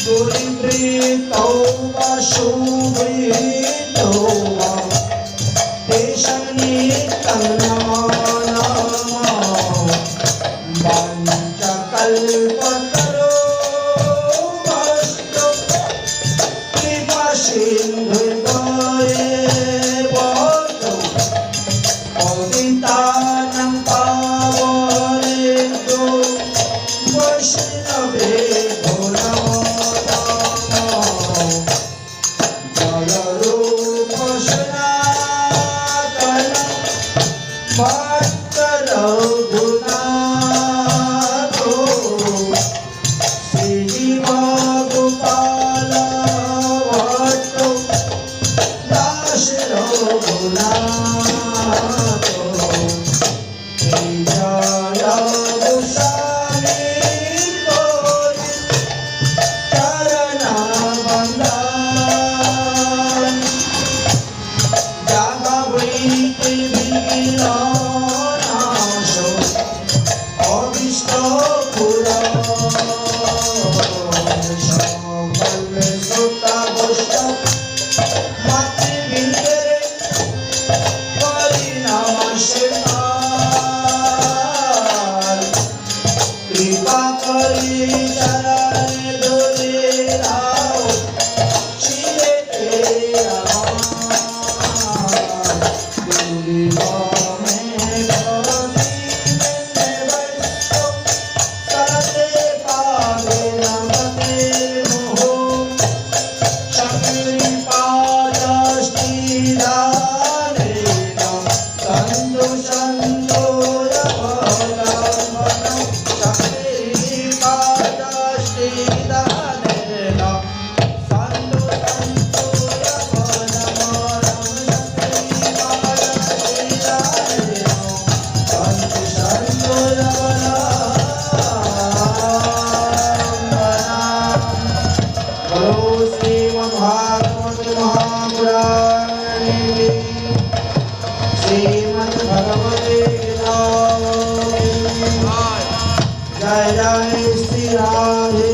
दुर्वृत्तौ वा सुवृत्तौ वा तेषां नित्यं नमो नमः वाञ्छकल्पतरुभ्यश्च कृपासिन्धुभ्येव पतितानां पावनेभ्यो वैष्णवेभ्यो नमो नमः जयरूप सनातन भक्त रघुनाथ श्रीजीव गोपाल भट्ट दास रघुनाथ जय गोसावी चरण बंदन जागा वैति विघ्ननाश अभीष्ट पूरण सकल श्रोता वैष्णव मातृवृंदे करि नमस्कार कृपा करि चरण धूलि लाओ शिरे तेरा दूरी में कभी में बरसो सरते पावे नमते मोहो शक्ति पादस्ति दाने संतो संतो यवनमन शक्ति पादस्ति दाने संतो संतो यवनमन शक्ति पादस्ति दाने संतो संतो यवनमन बोलो श्रीमद्भागवत महापुराणे श्रीमद्भगवते गीता जय जय श्री राधे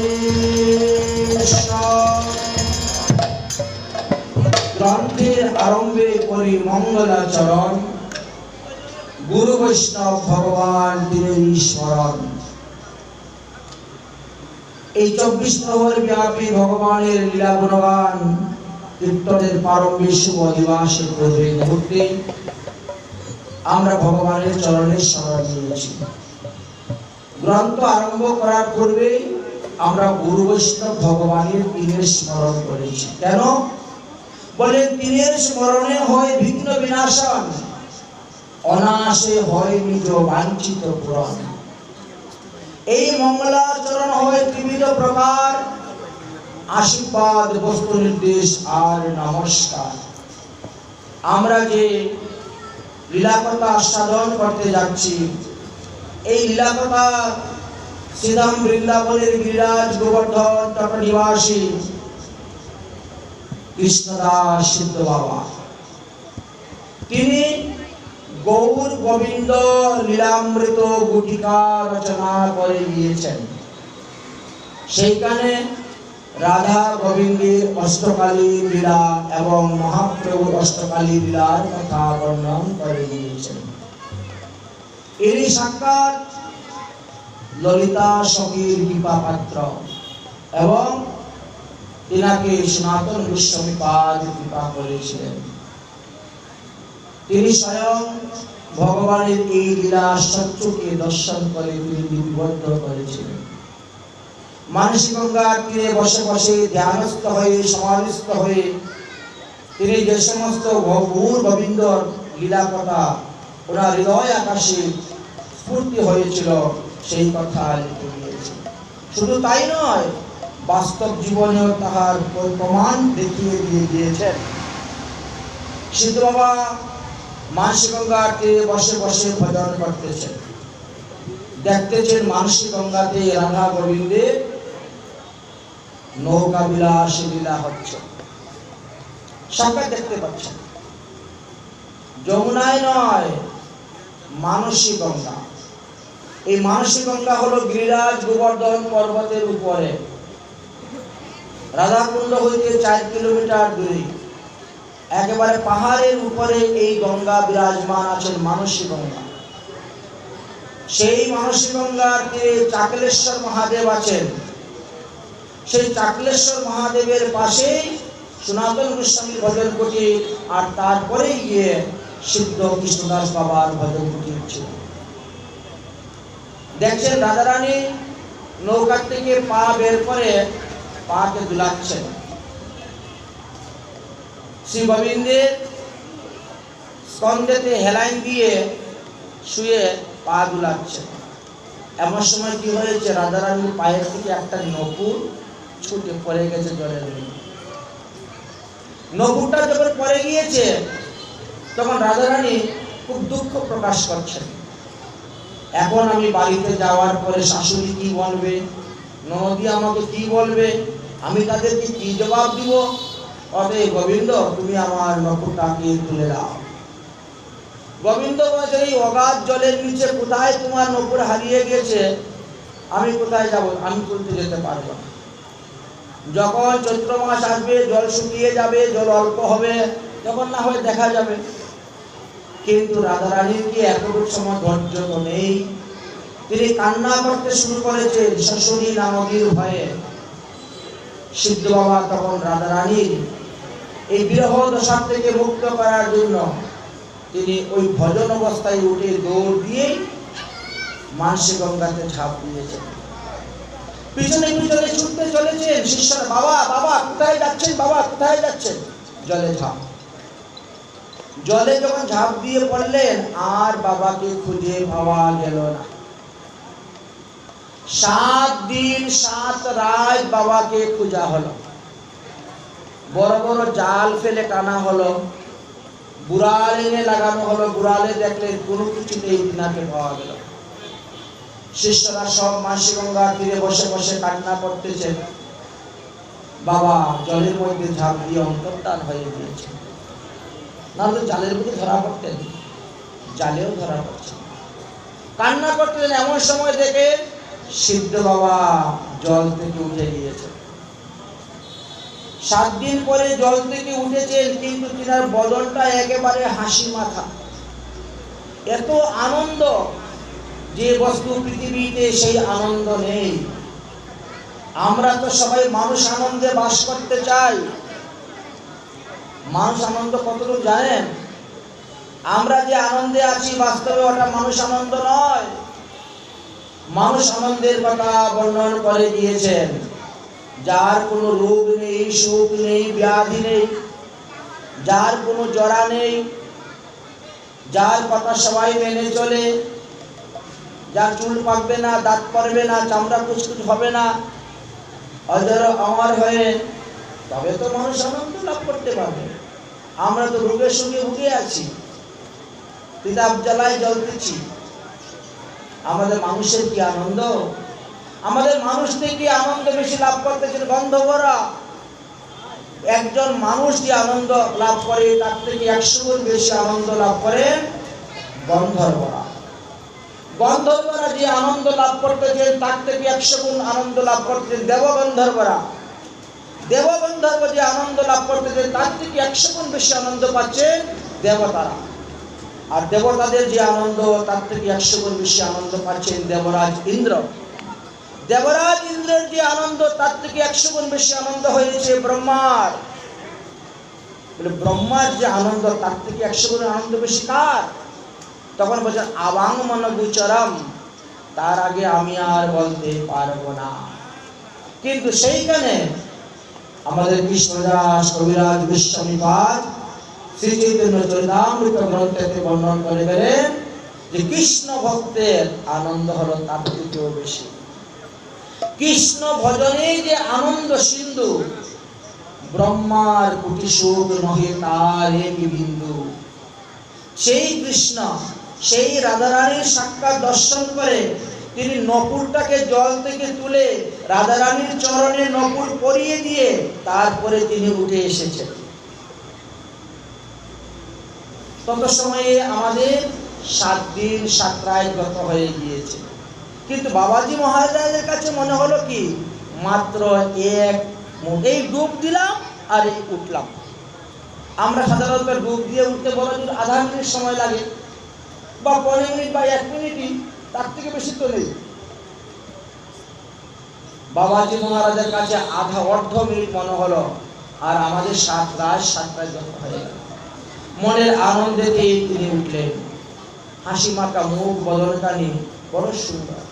ग्रंथेर आरम्भे करी मंगलाचरण गुरु वैष्णव भगवान तीनेरই স্মরণ এই 24 প্রহর ব্যাপী ভগবানের লীলা গুণগান কীর্তনের প্রারম্ভিক শুভ দিবসের পূর্বে মুহূর্তে আমরা ভগবানের চরণে শরণ নিয়েছি। গ্রন্থ আরম্ভ করার পূর্বে আমরা গুরু বৈষ্ণব ভগবানের তিনের স্মরণ করেছি। কেন বলে তিনের স্মরণে হয় বিঘ্ন বিনাশন, অনায়াসে হয় নিজ বাঞ্ছিত পূরণ। এই মঙ্গলাচরণ হয় ত্রিবিধ প্রকার, আশীর্বাদ, বস্তু নির্দেশ আর নমস্কার। আমরা যে লীলাকথা আস্বাদন করতে যাচ্ছি, এই লীলাকথা শ্রীধাম বৃন্দাবনের গিরিরাজ গোবর্ধন তট নিবাসী কৃষ্ণদাস সিদ্ধ বাবা, তিনি গৌর গোবিন্দ লীলামৃত গুটিকা রচনা করে গিয়েছেন। সেইখানে রাধা গোবিন্দের অষ্টকালী লীলা এবং মহাপ্রভুর অষ্টকালী লীলার কথা বর্ণন করে গিয়েছেন। এরই সাক্ষাৎ ললিতা সখীর কৃপা পাত্র এবং তিনাকে সনাতন গোস্বামী পাদ কৃপা করেছিলেন। তিনি স্বয়ং ভগবানের এই লীলা সত্যকে দর্শন করে তিনি লিপিবদ্ধ করেছিলেন। মানসী গঙ্গার তীরে বসে বসে ধ্যানস্থ হয়ে সমাধিস্থ হয়ে তিনি যে সমস্ত গৌর গোবিন্দর লীলা কথা ওনার হৃদয় আকাশে স্ফূর্তি হয়েছিল সেই কথা লিখে দিয়েছেন। শুধু তাই নয়, বাস্তব জীবনেও তাহার প্রমাণ দেখিয়ে দিয়ে দিয়েছেন। সিদ্ধ বাবা মানসী গঙ্গার তীরে বসে বসে ভজন করতেছেন, দেখতেছেন মানসী গঙ্গাতে রাধা গোবিন্দের নৌকা বিলাস লীলা হচ্ছে, সবাই দেখতে পাচ্ছেন। যমুনায় নয়, মানসী গঙ্গা। এই মানসী গঙ্গা হলো গিরিরাজ গোবর্ধন পর্বতের উপরে। রাধাকুণ্ড হইতে 4 কিলোমিটার দূরে একেবারে পাহাড়ের উপরে এই গঙ্গা বিরাজমান আছেন, মানসী গঙ্গা। সেই মানসী গঙ্গার তীরে চাকলেশ্বর মহাদেব আছেন। সেই চাকলেশ্বর মহাদেবের পাশেই সনাতন গোস্বামীর ভজন কুটির, আর তারপরে গিয়ে সিদ্ধ কৃষ্ণদাস বাবার ভজন কুটির ছিল। দেখছেন রাধারানী নৌকা থেকে পা বের করে পাকে দুলাচ্ছেন। শ্রী গোবিন্দের স্কন্ধেতে হেলাইন দিয়ে শুয়ে পা দুলাচ্ছেন। এমন সময় কি হয়েছে, রাধারানীর পায়ের থেকে একটা নপুর ছুটে পড়ে গেছে জলের মধ্যে। নপুরটা যখন পড়ে গিয়েছে তখন রাধারানী খুব দুঃখ প্রকাশ করছেন। এখন আমি বাড়িতে যাওয়ার পরে শাশুড়ি কি বলবে, ননদি আমাকে কি বলবে, আমি তাদেরকে কি জবাব দিব? অতএব গোবিন্দ, তুমি আমার নপুরটাকে তুলে দাও। গোবিন্দ বলছে, এই অগাধ জলের নিচে কোথায় তোমার নপুর হারিয়ে গেছে, আমি কোথায় যাব? আমি তুলতে যেতে পারবো না। যখন চৈত্র মাস আসবে, জল শুকিয়ে যাবে, জল অল্প হবে, তখন না হয় দেখা যাবে। কিন্তু রাধারানীর কি এতটুকু সময় ধৈর্য তো নেই। তিনি কান্না করতে শুরু করেছেন শাশুড়ি ননদির ভয়ে। সিদ্ধ বাবা তখন রাধারানীর এই বিরহ দশা থেকে মুক্ত করার জন্য তিনি ওই ভজন অবস্থায় উঠে দৌড় দিয়ে মানসী গঙ্গাতে ঝাঁপ দিয়েছেন। পিছনে পিছনে ছুটতে চলেছেন শিষ্যরা, বাবা বাবা কোথায় যাচ্ছেন, বাবা কোথায় যাচ্ছেন? জলে ঝাঁপ। জলে যখন ঝাঁপ দিয়ে পড়লেন, আর বাবাকে খুঁজে পাওয়া গেল না। 7 দিন 7 রাত বাবাকে খোঁজা হলো। বড় বড় জাল ফেলে টানা হলো, বুড়াল এনে লাগানো হলো, বুড়ালে দেখলে কোনো কিছুতেই তিনাকে পাওয়া গেল। শিষ্যরা সব মানসী গঙ্গার তীরে বসে বসে কান্না করতেছেন। বাবা জলের মধ্যে ঝাঁপ দিয়ে অন্তর্ধান হয়ে গিয়েছে। না তো জালের মধ্যে ধরা পড়তেন, জালেও ধরা পড়ছেন। কান্না করতেন। এমন সময় দেখে সিদ্ধ বাবা জল থেকে উঠে গিয়েছে। 7 দিন পরে জল থেকে উঠেছেন, কিন্তু তিনার বদনটা একেবারে হাসি মাথা। এত আনন্দ, যে বস্তু পৃথিবীতে সেই আনন্দ নেই। আমরা তো সবাই মানুষ আনন্দে বাস করতে চাই। মানুষ আনন্দ কতটুকু জানেন? আমরা যে আনন্দে আছি, বাস্তবে ওটা মানুষ আনন্দ নয়। মানুষ আনন্দের কথা বর্ণন করে দিয়েছেন, যার কোনো রোগ নেই, সুখ নেই, ব্যাধি নেই, যার কোনো জরা নেই, যার কথা সবাই মেনে চলে, যার চুল পাকবে না, দাঁত পড়বে না, চামড়া কুচকুচ হবে না, অজর অমর হয়ে, তবে তো মানুষ আনন্দ লাভ করতে পারবে। আমরা তো রোগের সঙ্গে ভুগে আছি, তিতাব জ্বালায় জ্বলতেছি। আমাদের মানুষের কি আনন্দ? আমাদের মানুষ থেকে আনন্দ বেশি লাভ করতেছেন গন্ধর্বরা। একজন মানুষ যে আনন্দ লাভ করে, তার থেকে 100 গুণ বেশি আনন্দ লাভ করেন গন্ধর্বরা। গন্ধর্বরা যে আনন্দ লাভ করতেছেন, তার থেকে 100 গুণ আনন্দ লাভ করতেছেন দেবগন্ধর্বরা। দেবগন্ধর্ব যে আনন্দ লাভ করতেছেন, তার থেকে 100 গুণ বেশি আনন্দ পাচ্ছেন দেবতারা। আর দেবতাদের যে আনন্দ, তার থেকে 100 গুণ বেশি আনন্দ পাচ্ছেন দেবরাজ ইন্দ্র। দেবরাজ ইন্দ্রের যে আনন্দ, তার থেকে 100 গুণ বেশি আনন্দ হয়েছে ব্রহ্মার। ব্রহ্মার যে আনন্দ, তার থেকে 100 গুণ আনন্দ বেশি কার? তখন বলছেন আবাং মনগুচরম, তার আগে আমি আর বলতে পারবো না। কিন্তু সেইখানে আমাদের কৃষ্ণদাস কবিরাজ গোস্বামীপাদ শ্রী চৈতন্য চরিতামৃত গ্রন্থে বর্ণন করে গেলেন যে কৃষ্ণ ভক্তের আনন্দ হলো তার থেকেও বেশি। কৃষ্ণ ভজনে যে আনন্দ সিন্ধু, ব্রহ্মার কোটি সুখ নহে তার এক বিন্দু। সেই কৃষ্ণ, সেই রাধারানীর সাক্ষাৎ দর্শন করে তিনি নপুরটাকে জল থেকে তুলে রাধারানীর চরণে নপুর পরিয়ে দিয়ে তারপরে তিনি উঠে এসেছেন। তত সময়ে আমাদের 7 দিন 7 রাত গত হয়ে গিয়েছে। কিন্তু বাবাজি মহারাজের কাছে মনে হলো কি, মাত্র 1 এই ডুব দিলাম আর এই উঠলাম। আমরা সাধারণত ডুব দিয়ে উঠতে বলা যদি আধা মিনিট সময় লাগে বা 15 মিনিট বা 1 মিনিটই, তার থেকে বেশি তো নেই। বাবাজি মহারাজের কাছে অর্ধ মিনিট মনে হলো, আর আমাদের 7:30 যত হয়ে গেল। মনের আনন্দেতে তিনি উঠলেন, হাসি মাখা মুখ, বদনখানি বড় সুন্দর।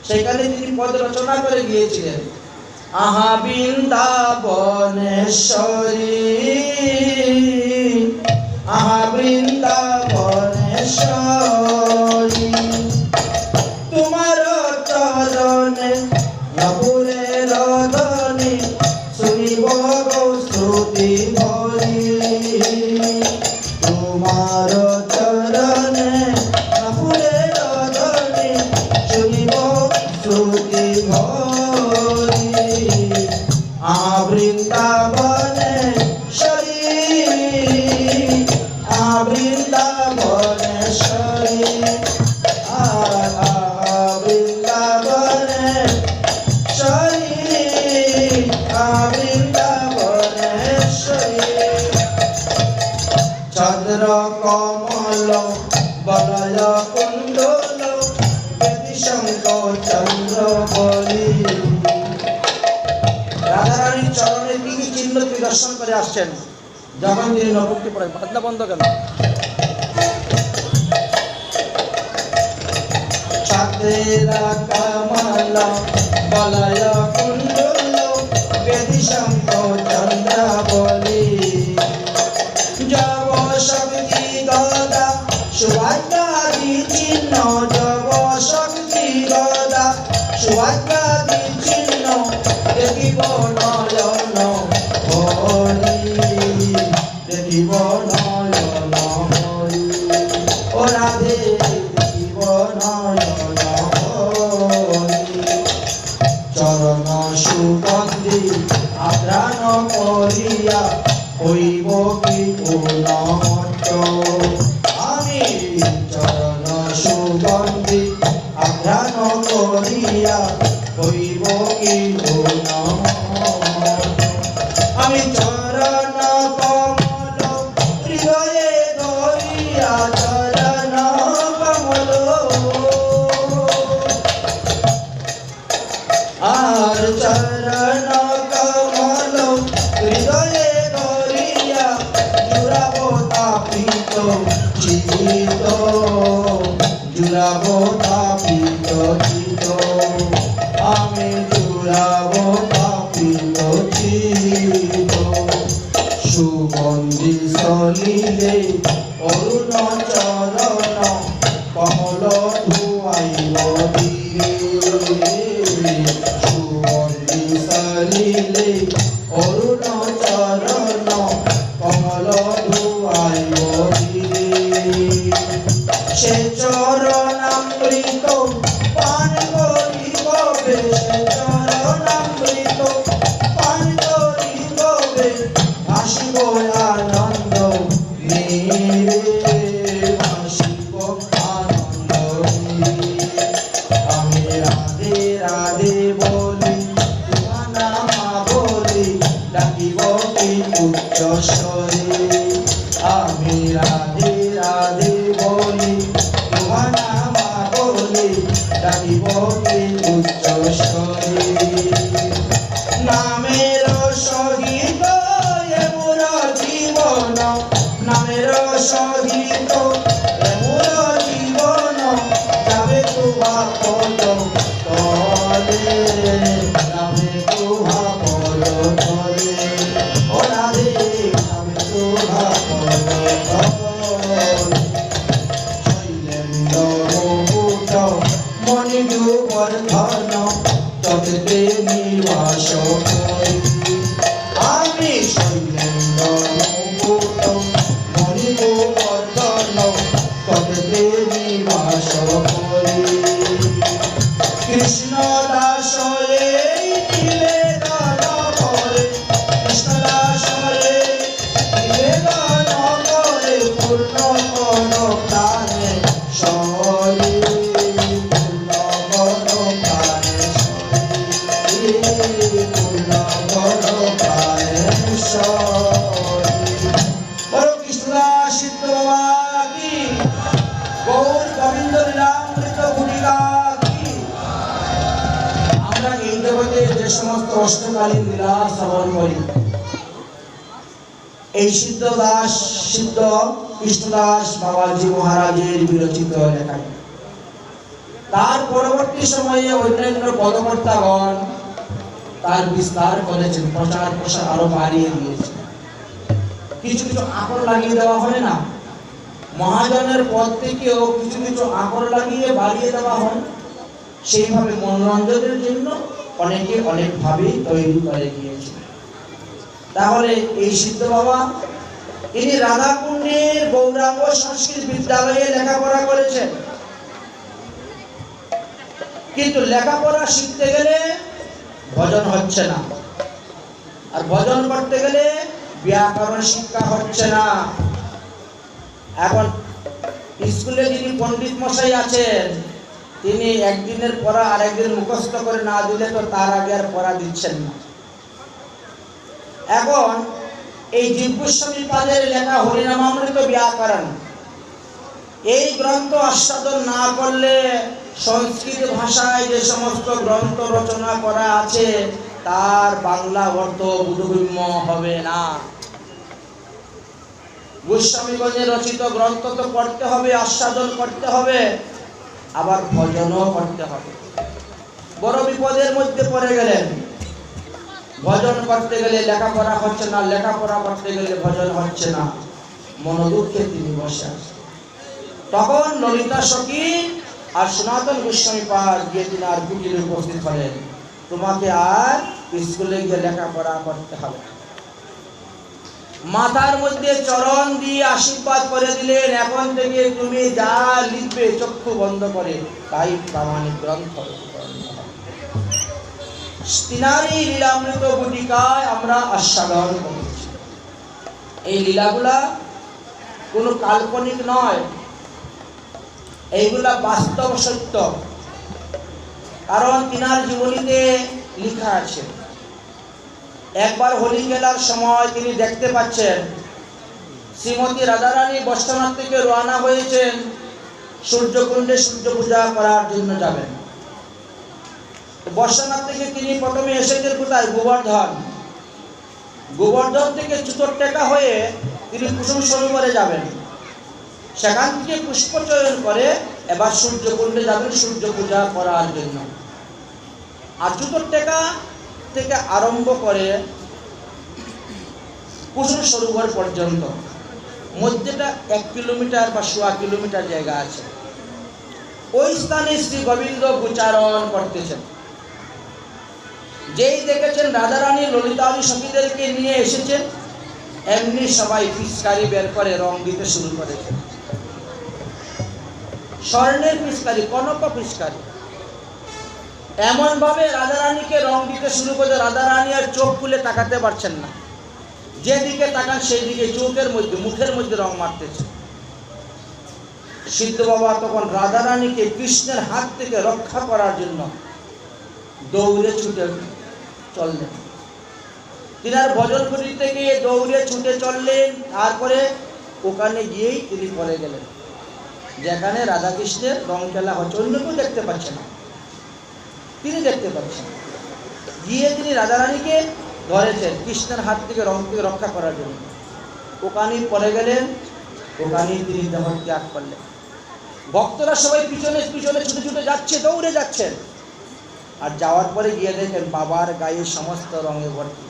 সেখানে তিনি পদ রচনা করে গিয়েছিলেন, আহা বৃন্দাবনেশ্বরী, আহা বৃন্দাবনেশ্বরী, তোমার চরণে নপুরের ধ্বনি শুনিব গো শ্রুতি ভরি, তোমার চরণে নপুরের ধ্বনি শুনিব শ্রুতি ভরি, আহা বৃন্দাবনেশ্বরী, আহা বৃন্দাবনেশ্বরী, আহা বৃন্দাবনেশ্বরী, আহা বৃন্দাবনেশ্বরী। চন্দ্র কমল বলয় কুণ্ডল বেদিশঙ্ক চন্দ্র বলি। রাধারানীর চরণে কি কি চিহ্ন তিনি দর্শন করে আসছেন যখন তিনি নবুক্তি পড়েন? বাজনা বন্ধ কেন? ছাত্রেরা কমল বলয় কুণ্ডল বেদিশঙ্ক চন্দ্র বলি, জব শক্তি গদা সুভাগ্যাদি চিহ্ন, জব শক্তি গদা সুভাগ্যাদি চিহ্ন দেখিব নয়ন হরি, দেখিব নয়ন হরি, ও রাধে দেখিব নয়ন হরি। চরণ সুগন্ধি আঘ্রাণ করিয়া হইব কি উন্নত, আমি চরণ সুগন্ধি আঘ্রাণ করিয়া হইব কি উন্নত, আমি চরণ কমল হৃদয়ে ধরিয়া, চরণ কমল আর চরণ কমল হৃদয়ে ধরিয়া জুড়াব তাপিত চিত, জুড়াব তাপিত চিত, আমি জুড়াব তাপিত চিত। সুগন্ধি সলিলে অরুণ চরণ কমল ধুয়াইব ধীরে, সুগন্ধি সলিলে অরুণ চরণ কমল ধুয়াইব ধীরে, সে চরণামৃত পান করিব বে, সে চরণামৃত পান করিব বে, ভাসিব আনন্দ নীরে, ভাসিব আনন্দ নীরে। আমি রাধে রাধে বলি, তোমার নাম বলি, ডাকিব কি উচ্চ স্বরে, আমি রাধে রাধে বলি, তোমার নাম বলি, ডাকিব কি উচ্চ স্বরে। নামের সহিত এমন জীবন, নামের সহিত এমন জীবন, যাবে তুহা পদ তলে, যাবে তুহা পদ তলে, ও রাধে যাবে তুহা পদ তলে। শৈলেন্দ্র মুকুট মণি গোবর্ধন ততে নিবাস করি, আমি শৈলেন্দ্র মুকুট মণি গোবর্ধন ততে নিবাস করি। কৃষ্ণ দাস এই নিবেদন করে, কৃষ্ণ দাস এই নিবেদন করে, পূর্ণ কর প্রাণে সরে, পূর্ণ কর প্রাণে সরে, পূর্ণ কষ্টকালীন লীলা শ্রবণ করি। এই সিদ্ধ কৃষ্ণদাস বাবাজি মহারাজের বিরচিত লেখা। তার পরবর্তী সময়ে অন্যান্য পদকর্তাগণ তার বিস্তার করেছেন, প্রচার প্রসার আরো বাড়িয়ে দিয়েছেন। কিছু কিছু আকর লাগিয়ে দেওয়া হয় না, মহাজনের পদ থেকেও কিছু কিছু আকর লাগিয়ে বাড়িয়ে দেওয়া হয়। সেইভাবে মনোরঞ্জনের জন্য অনেকে অনেকভাবে তৈরি করে গিয়েছে। তাহলে এই সিদ্ধ বাবা ইনি রাধাকুণ্ডের গৌরাঙ্গ সংস্কৃত বিদ্যালয়ে লেখাপড়া করেছেন, কিন্তু লেখাপড়া শিখতে গেলে ভজন হচ্ছে না, আর ভজন করতে গেলে ব্যাকরণ শিক্ষা হচ্ছে না। এখন স্কুলে যিনি পণ্ডিত মশাই আছেন, তিনি একদিনের পড়া আরেকদিন মুখস্থ করে না দিলে তো তার আগে আর পড়া দিচ্ছেন না। এখন এই জীবগোস্বামী পাদের লেখা হরিনামামৃত ব্যাকরণ, এই গ্রন্থ আস্বাদন না করলে সংস্কৃত ভাষায় যে সমস্ত গ্রন্থ রচনা করা আছে তার বাংলা অর্থ বোধগম্য হবে না। গোস্বামীগণের রচিত গ্রন্থ তো পড়তে হবে, আস্বাদন করতে হবে, আবার ভজনও করতে হবে। বড় বিপদের মধ্যে পড়ে গেলেন। ভজন করতে গেলে লেখাপড়া হচ্ছে না, লেখাপড়া করতে গেলে ভজন হচ্ছে না, মনোদুঃখে তিনি বসে আছেন। তখন ললিতা সখী আর সনাতন গোস্বামী পাদ গিয়ে তিনি আর কুটিরে উপস্থিত হলেন। তোমাকে আর স্কুলে গিয়ে লেখাপড়া করতে হবে। মাথার মধ্যে চরণ দিয়ে আশীর্বাদ করে দিলেন, এখন থেকে তুমি যা লিখবে চক্ষু বন্ধ করে তাই প্রামাণিক গ্রন্থ। তিনারই লীলামৃত গুটিকায় আমরা আস্বাদন করেছি। এই লীলাগুলা কোনো কাল্পনিক নয়, এইগুলা বাস্তব সত্য। কারণ তিনার জীবনীতে লেখা আছে, একবার হোলি খেলার সময় তিনি দেখতে পাচ্ছেন শ্রীমতী রাধারানী বর্ষনাথ থেকে রওনা হয়েছেন, সূর্যকুণ্ডে সূর্য পূজা করার জন্য যাবেন। বর্ষনাথ থেকে তিনি প্রথমে এসেছেন কোথায়? গোবর্ধন। গোবর্ধন থেকে চুতরটেকা হয়ে তিনি কুসুম সরোবরে যাবেন। সেখান থেকে পুষ্প চয়ন করে এবার সূর্যকুণ্ডে যাবেন সূর্য পূজা করার জন্য। আর চুতরটেকা থেকে আরম্ভ করে কুসুম সরোবর পর্যন্ত মধ্যেটা 1 কিলোমিটার বা 1.25 কিলোমিটার জায়গা আছে। ওই স্থানে শ্রী গোবিন্দ গোচারণ করতেছেন। যেই দেখেছেন রাধারানী ললিতালী সখীদেরকে নিয়ে এসেছেন, এমনি সবাই পিচকারি বের করে রং দিতে শুরু করেছে। স্বর্ণের পিচকারি, কনক পিচকারি, এমন ভাবে রাধারানীকে রং দিতে শুরু করে রাধারানী আর চোখ খুলে তাকাতে পারছেন না। যেদিকে তাকান সেই দিকে চোখের মধ্যে মুখের মধ্যে রং মারতেছে। সিদ্ধ বাবা তখন রাধারানীকে কৃষ্ণের হাত থেকে রক্ষা করার জন্য দৌড়ে ছুটে চললেন। তিনার ভজন করিতে গিয়ে দৌড়ে ছুটে চললেন। তারপরে ওখানে গিয়েই তিনি পড়ে গেলেন, যেখানে রাধাকৃষ্ণের রং খেলা হচ্ছে। অন্য কেউ দেখতে পাচ্ছে না, তিনি দেখতে পাচ্ছেন। গিয়ে তিনি রাধারানীকে ধরেছেন কৃষ্ণের হাত থেকে রং থেকে রক্ষা করার জন্য। ওখানেই পড়ে গেলেন, ওখানেই তিনি দেহ ত্যাগ করলেন। ভক্তরা সবাই পিছনে পিছনে ছুটে ছুটে যাচ্ছে, দৌড়ে যাচ্ছেন। আর যাওয়ার পরে গিয়ে দেখেন বাবার গায়ে সমস্ত রঙে ভর্তি,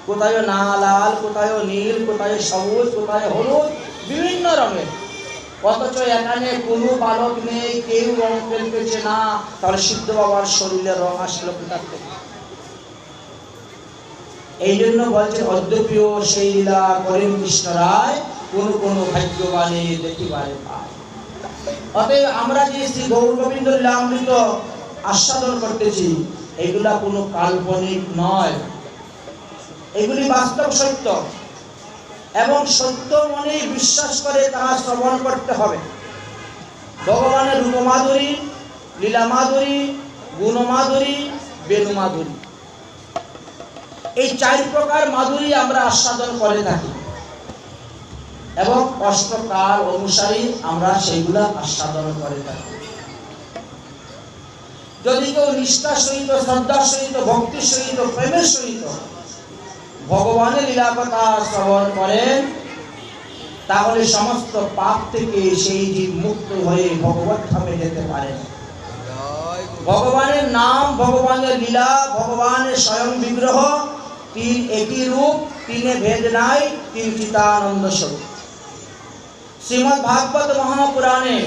কোথায় না লাল, কোথায় নীল, কোথায় সবুজ, কোথায় হলুদ, বিভিন্ন রঙের। অথচ এখানে কোনো বালক নেই, কেউ রং ফেলতেছে না। তাহলে সিদ্ধ বাবার শরীরে রং আসলো কোথার থেকে? এই জন্য বলছেন অদ্যপীয় সেই লীলা করেন কৃষ্ণ রায়, কোন কোন ভাগ্যবানে দেখিবারে পায়। অতএব আমরা যে শ্রী গৌর গোবিন্দ লীলামৃত আস্বাদন করতেছি, এগুলা কোনো কাল্পনিক নয়, এগুলি বাস্তব সত্য। এবং সত্য মনেই বিশ্বাস করে তাহা শ্রবণ করতে হবে। ভগবানের রূপমাধুরী, লীলামাধুরী, গুণমাধুরী, বেণুমাধুরী, এই 4 প্রকার মাধুরী আমরা আস্বাদন করে থাকি এবং অষ্টকাল অনুসারী আমরা সেইগুলা আস্বাদন করে থাকি। যদি কেউ নিষ্ঠার সহিত, শ্রদ্ধার সহিত, ভক্তির সহিত, প্রেমের সহিত ভগবানের লীলা কথা শ্রবণ করেন, তাহলে সমস্ত পাপ থেকে সেই জীব মুক্ত হয়ে ভগবত ধামে যেতে পারেন। ভগবানের নাম, ভগবানের লীলা, ভগবানের স্বয়ং বিগ্রহ, তিন একই রূপ, তিনে ভেদ নাই, তিন চিতানন্দ স্বরূপ। শ্রীমদ্ ভাগবত মহাপুরাণে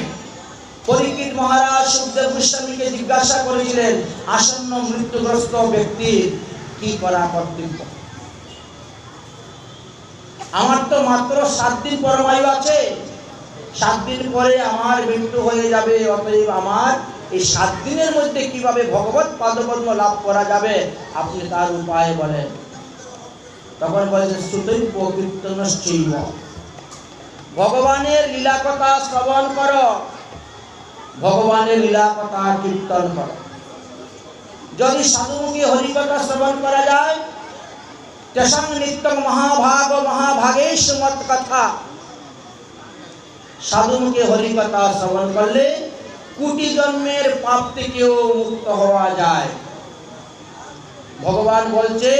পরীক্ষিত মহারাজ সুখদেব গোস্বামীকে জিজ্ঞাসা করেছিলেন, আসন্ন মৃত্যুগ্রস্ত ব্যক্তির কি করা কর্তব্য? আমার তো মাত্র 7 দিন পরমায়ু আছে, 7 দিন পরে আমার মৃত্যু হয়ে যাবে, অতএব আমার এই 7 দিনের মধ্যে কিভাবে ভগবত পাদপদ্ম লাভ করা যাবে, আপনি তার উপায় বলেন। তখন বলেছেন, শ্রুতৈব কীর্তনশ্চৈব, ভগবানের লীলা কথা শ্রবণ করো, ভগবানের লীলা কথা কীর্তন করো। যদি সাধুমুখী হরিকথা শ্রবণ করা যায়, তেষাং নিত্যং মহাভাগ মহাভাগেশ মত কথা, সাধুমুখী হরিকথা শ্রবণ করলে কোটি জন্মের পাপ থেকেও মুক্ত হওয়া যায়। ভগবান বলছে,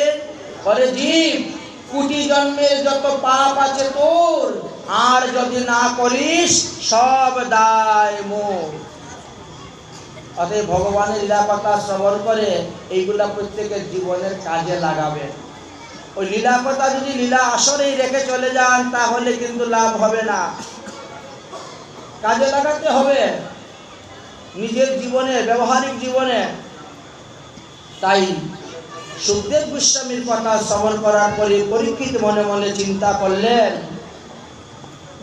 বলে জীব, কোটি জন্মের যত পাপ আছে তোর, আর যদি না করিস সব দায় মোর। অতএব ভগবানের লীলা কথা শ্রবণ করে এইগুলা প্রত্যেকের জীবনের কাজে লাগাবে। ওই লীলা কথা যদি লীলা আসরেই রেখে চলে যান, তাহলে কিন্তু লাভ হবে না, কাজে লাগাতে হবে নিজের জীবনে, ব্যবহারিক জীবনে। তাই সুখদেব গোস্বামীর কথা শ্রবণ করার পরে পরীক্ষিত মনে মনে চিন্তা করলেন,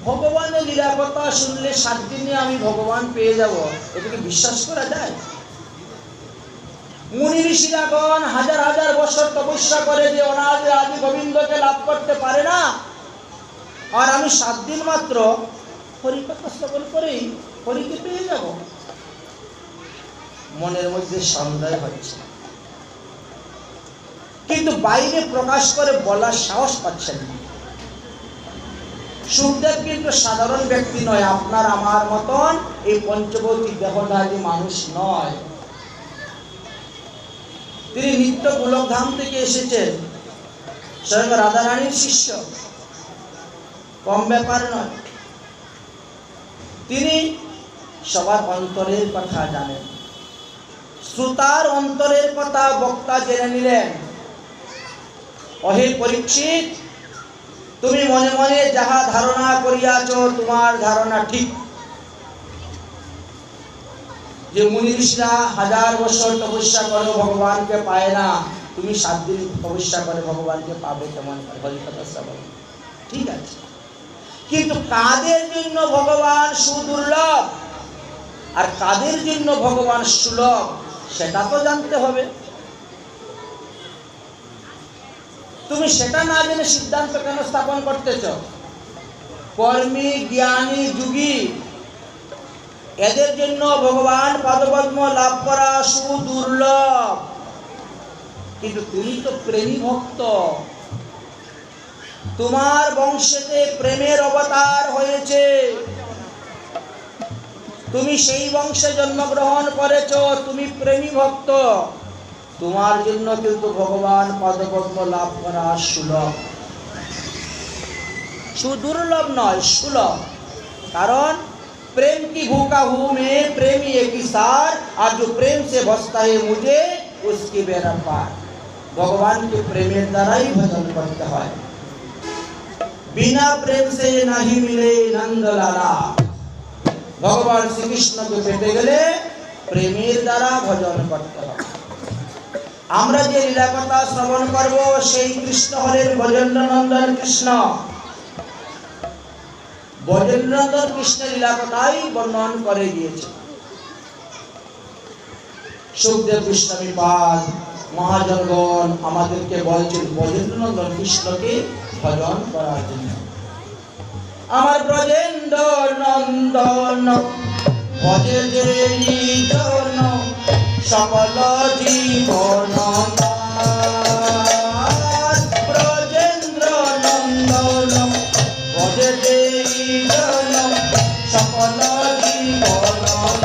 ভগবানের লীলা কথা শুনলে 7 দিনে আমি ভগবান পেয়ে যাব, এটাকে বিশ্বাস করা যায়? মুনি ঋষিরাগণ হাজার হাজার বছর তপস্যা করে যে অনাদি আদি গোবিন্দকে লাভ করতে পারে না, আর আমি 7 দিন মাত্র হরিকথা শ্রবণ করেই হরিকে পেয়ে যাব? মনের মধ্যে সন্দেহ হচ্ছে, কিন্তু বাইরে প্রকাশ করে বলার সাহস পাচ্ছেন না। সুখদেব কিন্তু সাধারণ ব্যক্তি নয়, আপনার আমার মতন এই পঞ্চভৌতিক দেহধারী মানুষ নয়। তিনি নিত্য গোলকধাম থেকে এসেছেন, স্বয়ং রাধারানীর শিষ্য, কম ব্যাপার নয়। তিনি সবার অন্তরের কথা জানেন, শ্রোতার অন্তরের কথা বক্তা জেনে নিলেন। অহে পরীক্ষিত, তুমি মনে মনে যাহা ধারণা করিয়াছ, তোমার ধারণা ঠিক। যে মুনি ঋষিরা 1000 বছর তপস্যা করে ভগবানকে পায় না, তুমি 7 দিন তপস্যা করে ভগবানকে পাবে কেমন? হরিকথা শ্রবণ, ঠিক আছে, কিন্তু কাদের জন্য ভগবান সুদুর্লভ আর কাদের জন্য ভগবান সুলভ, সেটা তো জানতে হবে। তুমি সেটা না জেনে সিদ্ধান্ত কেন স্থাপন করতেছ? কর্মী, জ্ঞানী, যোগী, এদের জন্য ভগবান পাদপদ্ম লাভ করা সুদুর্লভ। কিন্তু তুমি তো প্রেমী ভক্ত, তোমার বংশেতে প্রেমের অবতার হয়েছে, তুমি সেই বংশে জন্মগ্রহণ করেছ, তুমি প্রেমী ভক্ত, তোমার জন্য কিন্তু ভগবান পাদপদ্ম লাভ করা সুলভ, সুদুর্লভ নয়, সুলভ। কারণ प्रेम की भूखा हूँ मैं, प्रेमी एक ही सार, और जो प्रेम से बसता है मुझे उसकी बेड़ा पार। भगवान के प्रेमेर द्वाराई भजन करते हैं, बिना प्रेम से नहीं मिले नंद लाला। भगवान श्री कृष्ण के पेटे गले प्रेमेर द्वारा भजन करते हैं। আমরা যে লীলা কথা শ্রবণ করব, সেই কৃষ্ণ হলেন ব্রজেন্দ্রনন্দন কৃষ্ণ। ব্রজেন্দ্রনন্দন কৃষ্ণের লীলা কথাই বর্ণন করে দিয়েছে সুখদেব গোস্বামী পাদ মহাজনগণ। আমাদেরকে বলছেন ব্রজেন্দ্রনন্দন কৃষ্ণকে ভজন করার জন্য। আমার ব্রজেন্দ্রনন্দন ভজে যে নিজন সকল জীবন, ব্রজেন্দ্রনন্দন ভজে যে নিজন সকল জীবন।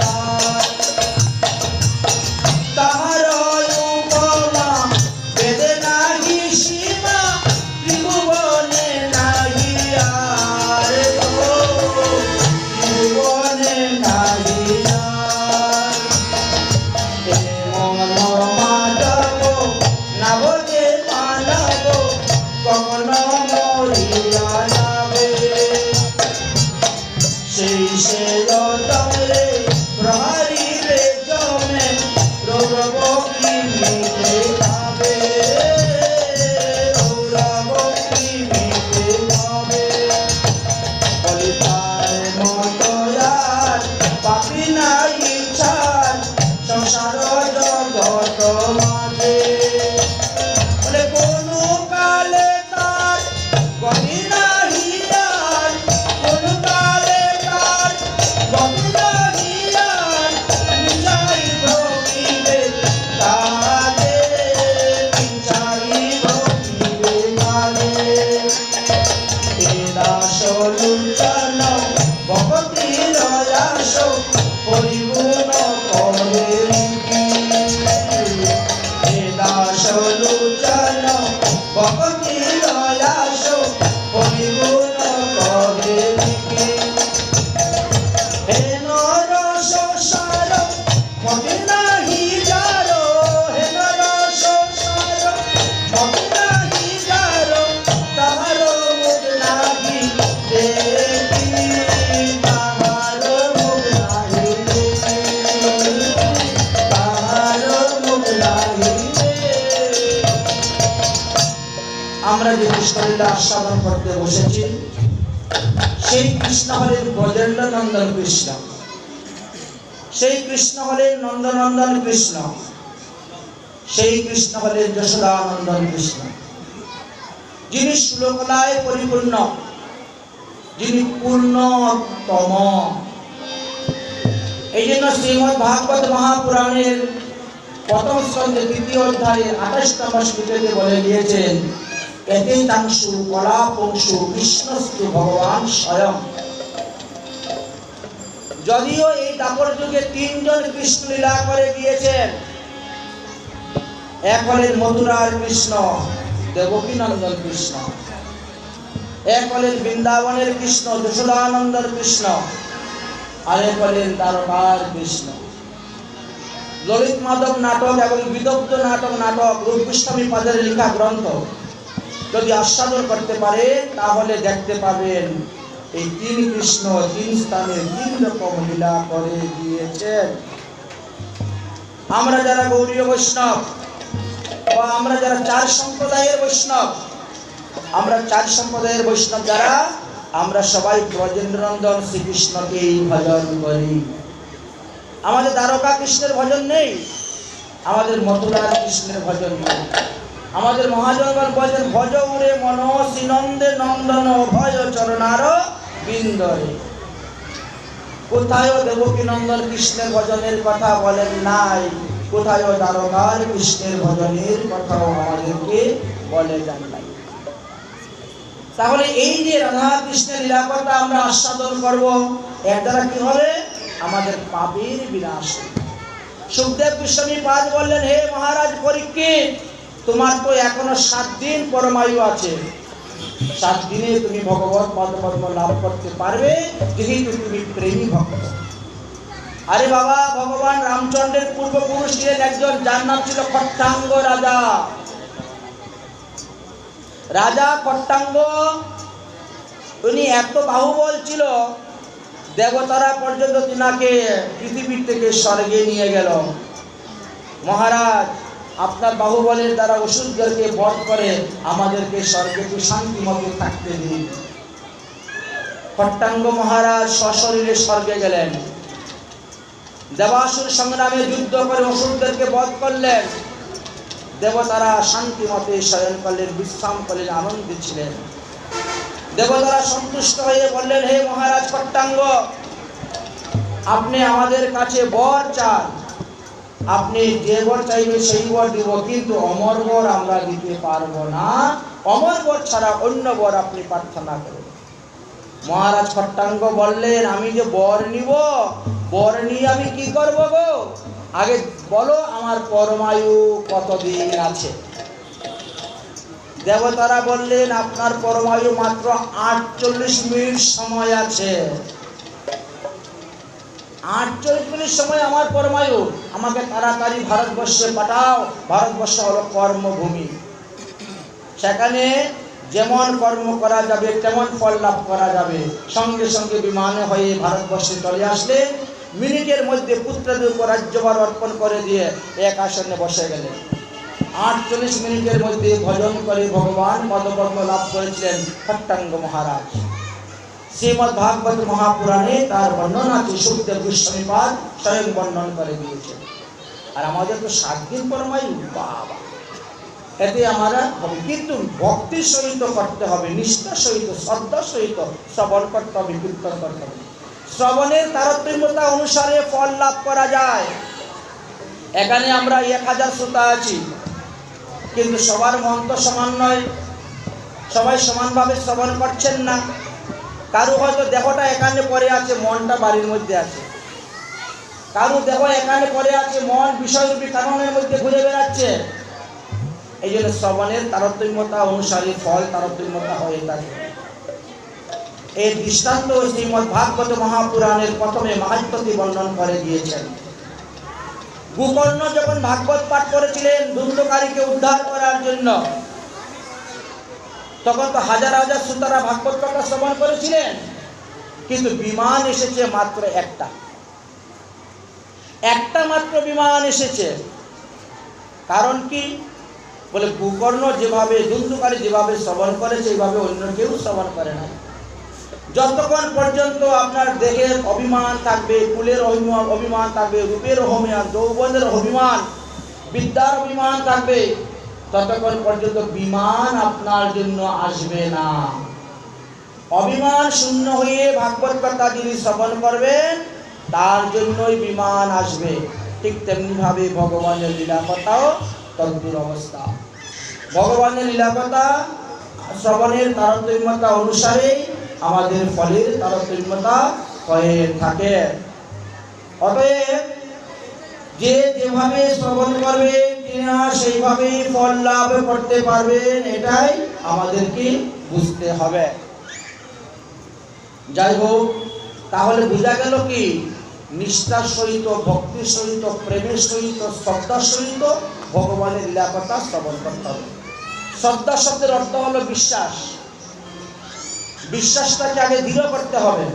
ভক্তি দয়াস পরিগুণ করে লিখি হে নর সংসার মতে নাহি যারো হে নর সংসার মতে নাহি যারো তাহার মুখ নাহি দেখি তাহার মুখ নাহি তাহার মুখ নাহি। আমরা যে কৃষ্ণলীলা আস্বাদন করতে বসেছি সেই কৃষ্ণ হলেন ব্রজেন্দ্র নন্দন কৃষ্ণ, সেই কৃষ্ণ হলেন নন্দনন্দন কৃষ্ণ, সেই কৃষ্ণ হলেন যশোদানন্দন কৃষ্ণ, যিনি শ্লোকলায় পরিপূর্ণ, যিনি পূর্ণতম। এই জন্য শ্রীমদ্ ভাগবত মহাপুরাণের প্রথম স্কন্ধের ২য় অধ্যায়ের ২৮তম শ্লোকে বলে গিয়েছেন এতে তাংশু কলাপংশু কৃষ্ণস্তু ভগবান স্বয়ং। যদিও এই দাপর যুগে ৩ জন কৃষ্ণ লীলা করে গিয়েছেন, এক হলেন মথুরার কৃষ্ণ দেবকী নন্দন কৃষ্ণ, এক হলেন বৃন্দাবনের কৃষ্ণ যশোদানন্দন কৃষ্ণ, আর এক হলেন দ্বারকার কৃষ্ণ। ললিত মাধব নাটক এবং বিদগ্ধ নাটক রূপ গোস্বামী পাদের লেখা গ্রন্থ যদি আস্বাদন করতে পারে তাহলে দেখতে পাবেন এই ৩ কৃষ্ণ ৩ স্থানে ৩ রকম লীলা করে দিয়েছেন। আমরা যারা গৌড়ীয় বৈষ্ণব বা আমরা যারা ৪ সম্প্রদায়ের বৈষ্ণব, আমরা ৪ সম্প্রদায়ের বৈষ্ণব যারা, আমরা সবাই ব্রজেন্দ্রনন্দন শ্রীকৃষ্ণকেই ভজন করি। আমাদের দ্বারকা কৃষ্ণের ভজন নেই, আমাদের মথুরার কৃষ্ণের ভজন নেই। আমাদের মহাজনগণ বলেন ভজ উরে মনসী নন্দে নন্দন ভয় চরণার বিন্দরে। কোথায় দেবকী নন্দন কৃষ্ণের ভজনের কথা বলেন নাই, কোথায় দ্বারকার কৃষ্ণের ভজনের কথাও আমাদেরকে বলে যান নাই। তাহলে এই যে রাধা কৃষ্ণের লীলাকথা আমরা আস্বাদন করব, এর দ্বারা কি হবে? আমাদের পাপের বিনাশ। সুখদেব গোস্বামী পাদ বললেন হে মহারাজ পরীক্ষিত, তোমার তো এখনো 7 দিন পরমায়ু আছে, 7 দিনে তুমি ভগবত পদপদ্ম লাভ করতে পারবে যেহেতু তুমি প্রেমী ভক্ত। আরে বাবা, ভগবান রামচন্দ্রের পূর্বপুরুষ ছিলেন একজন, যার নাম ছিল খট্টাঙ্গ রাজা। রাজা খট্টাঙ্গ উনি এত বাহুবল ছিল, দেবতারা পর্যন্ত তিনাকে পৃথিবীর থেকে স্বর্গে নিয়ে গেল। মহারাজ, আপনার বাহুবলের দ্বারা অসুরদেরকে বধ করে আমাদেরকে স্বর্গে শান্তিমতে থাকতে দিন। খট্টাঙ্গ মহারাজ সশরীরে স্বর্গে গেলেন, দেবাসুর সংগ্রামে যুদ্ধ করে অসুরদেরকে বধ করলেন। দেবতারা শান্তিমতে শয়ন করলেন, বিশ্রাম করলেন, আনন্দে ছিলেন। দেবতারা সন্তুষ্ট হয়ে বললেন হে মহারাজ খট্টাঙ্গ, আপনি আমাদের কাছে বর চান, আপনি যে বর চাইবে সেই বর দিব, কিন্তু অমর বর আমরা দিতে পারবো না, অমর বর ছাড়া অন্য বর আপনি প্রার্থনা করুন। মহারাজ খট্টাঙ্গ বললেন আমি যে বর নিব, বর নিয়ে আমি কি করব গো? আগে বলো আমার পরমায়ু কতদিন আছে? দেবতারা বললেন আপনার পরমায়ু মাত্র 48 মিনিট সময় আছে। 48 মিনিট সময় আমার পরমায়ু, আমাকে তাড়াতাড়ি ভারতবর্ষে পাঠাও। ভারতবর্ষ হলো কর্মভূমি, সেখানে যেমন কর্ম করা যাবে তেমন ফল লাভ করা যাবে। সঙ্গে সঙ্গে বিমানে হয়ে ভারতবর্ষে চলে আসলেন, মিনিটের মধ্যে পুত্রদের উপর রাজ্যভার অর্পণ করে দিয়ে এক আসনে বসে গেলেন। 48 মিনিটের মধ্যে ভজন করে ভগবান পদপদ্ম লাভ করেছিলেন খট্টাঙ্গ মহারাজ। শ্রীমদ্ ভাগবত মহাপুরাণে তার বর্ণনা আছে, সুখদেব গোস্বামী পাদ স্বয়ং বর্ণন করে দিয়েছেন। আর আমাদের তো 7 দিন পরমায়ু, বাবা, এতে আমরা হবে, কিন্তু ভক্তির সহিত করতে হবে, নিষ্ঠার সহিত, শ্রদ্ধার সহিত শ্রবণ করতে হবে, কীর্তন করতে হবে। শ্রবণের তারতম্যতা অনুসারে ফল লাভ করা যায়। এখানে আমরা 1000 শ্রোতা আছি, কিন্তু সবার মন তো সমান নয়, সবাই সমানভাবে শ্রবণ করছেন না। কারো হয়তো দেহটা এখানে পড়ে আছে, মনটা বাড়ির মধ্যে আছে। কারো দেহ এখানে পড়ে আছে, মন বিষয়রূপী কারণের মধ্যে ঘুরে বেড়াচ্ছে। এই জন্য শ্রবণের তারতম্যতা অনুসারে ফল তারতম্যতা হয়ে থাকে। এই দৃষ্টান্ত শ্রীমদ্ ভাগবত মহাপুরাণের প্রথমে মাহাত্ম্যটি বর্ণন করে দিয়েছেন। গোকর্ণ যখন ভাগবত পাঠ করেছিলেন ধুন্ধকারীকে উদ্ধার করার জন্য, তখন তো হাজার হাজার শ্রোতারা ভাগবত কথা শ্রবণ করেছিলেন, কিন্তু বিমান এসেছে মাত্র একটা মাত্র বিমান এসেছে। কারণ কি? বলে গোকর্ণ যেভাবে ধুন্ধকারী যেভাবে শ্রবণ করেছে এইভাবে অন্য কেউ শ্রবণ করে না। যতক্ষণ পর্যন্ত আপনার দেহের অভিমান থাকবে, কুলের অভিমান থাকবে, রূপের অভিমান, যৌবনের অভিমান, বিদ্যার অভিমান থাকবে, ততক্ষণ পর্যন্ত বিমান আপনার জন্য আসবে না। অভিমান শূন্য হয়ে ভাগবত কথা যিনি শ্রবণ করবেন তার জন্যই বিমান আসবে। ঠিক তেমনি ভাবে ভগবানের লীলা কথাও তদ্রূপ অবস্থা। ভগবানের লীলা কথা শ্রবণের তারতম্যতা অনুসারে আমাদের ফলের তারতম্যতা হয়ে থাকে। অতএব যে যেভাবে শ্রবণ করবে কিনা সেইভাবে ফল লাভ করতে পারবেন, এটাই আমাদেরকে বুঝতে হবে। যাই হোক, তাহলে বোঝা গেল কি নিষ্ঠার সহিত, ভক্তির সহিত, প্রেমের সহিত, শ্রদ্ধার সহিত ভগবানের লীলা কথা শ্রবণ করতে হবে। শ্রদ্ধা শব্দের অর্থ হলো বিশ্বাস। বিশ্বাসটাকে আগে দৃঢ় করতে হবে।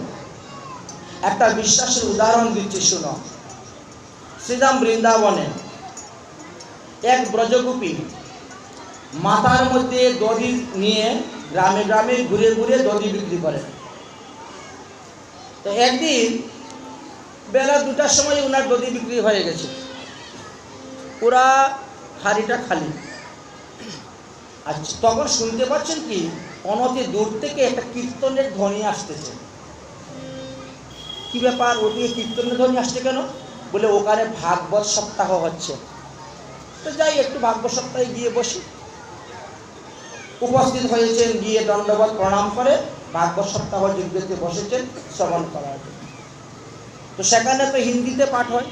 একটা বিশ্বাসের উদাহরণ দিচ্ছি, শুনো। শ্রীধাম বৃন্দাবনে এক ব্রজগোপী মাথার মধ্যে দধি নিয়ে গ্রামে গ্রামে ঘুরে ঘুরে দধি বিক্রি করে। তো একদিন বেলা 2টার সময় ওনার দধি বিক্রি হয়ে গেছে, পুরা হাড়িটা খালি। আচ্ছা, তখন শুনতে পাচ্ছেন কি অনতি দূর থেকে একটা কীর্তনের ধ্বনি আসতেছে। কি ব্যাপার, ওদিকে কীর্তনের ধ্বনি আসছে কেন? বলে ওখানে ভাগবত সপ্তাহ হচ্ছে। তো যাই একটু ভাগবত সপ্তাহে গিয়ে বসি। উপস্থিত হয়েছেন, গিয়ে দণ্ডবত প্রণাম করে ভাগবত সপ্তাহ যজ্ঞতে বসেছেন শ্রবণ করার জন্য। তো সেখানে তো হিন্দিতে পাঠ হয়,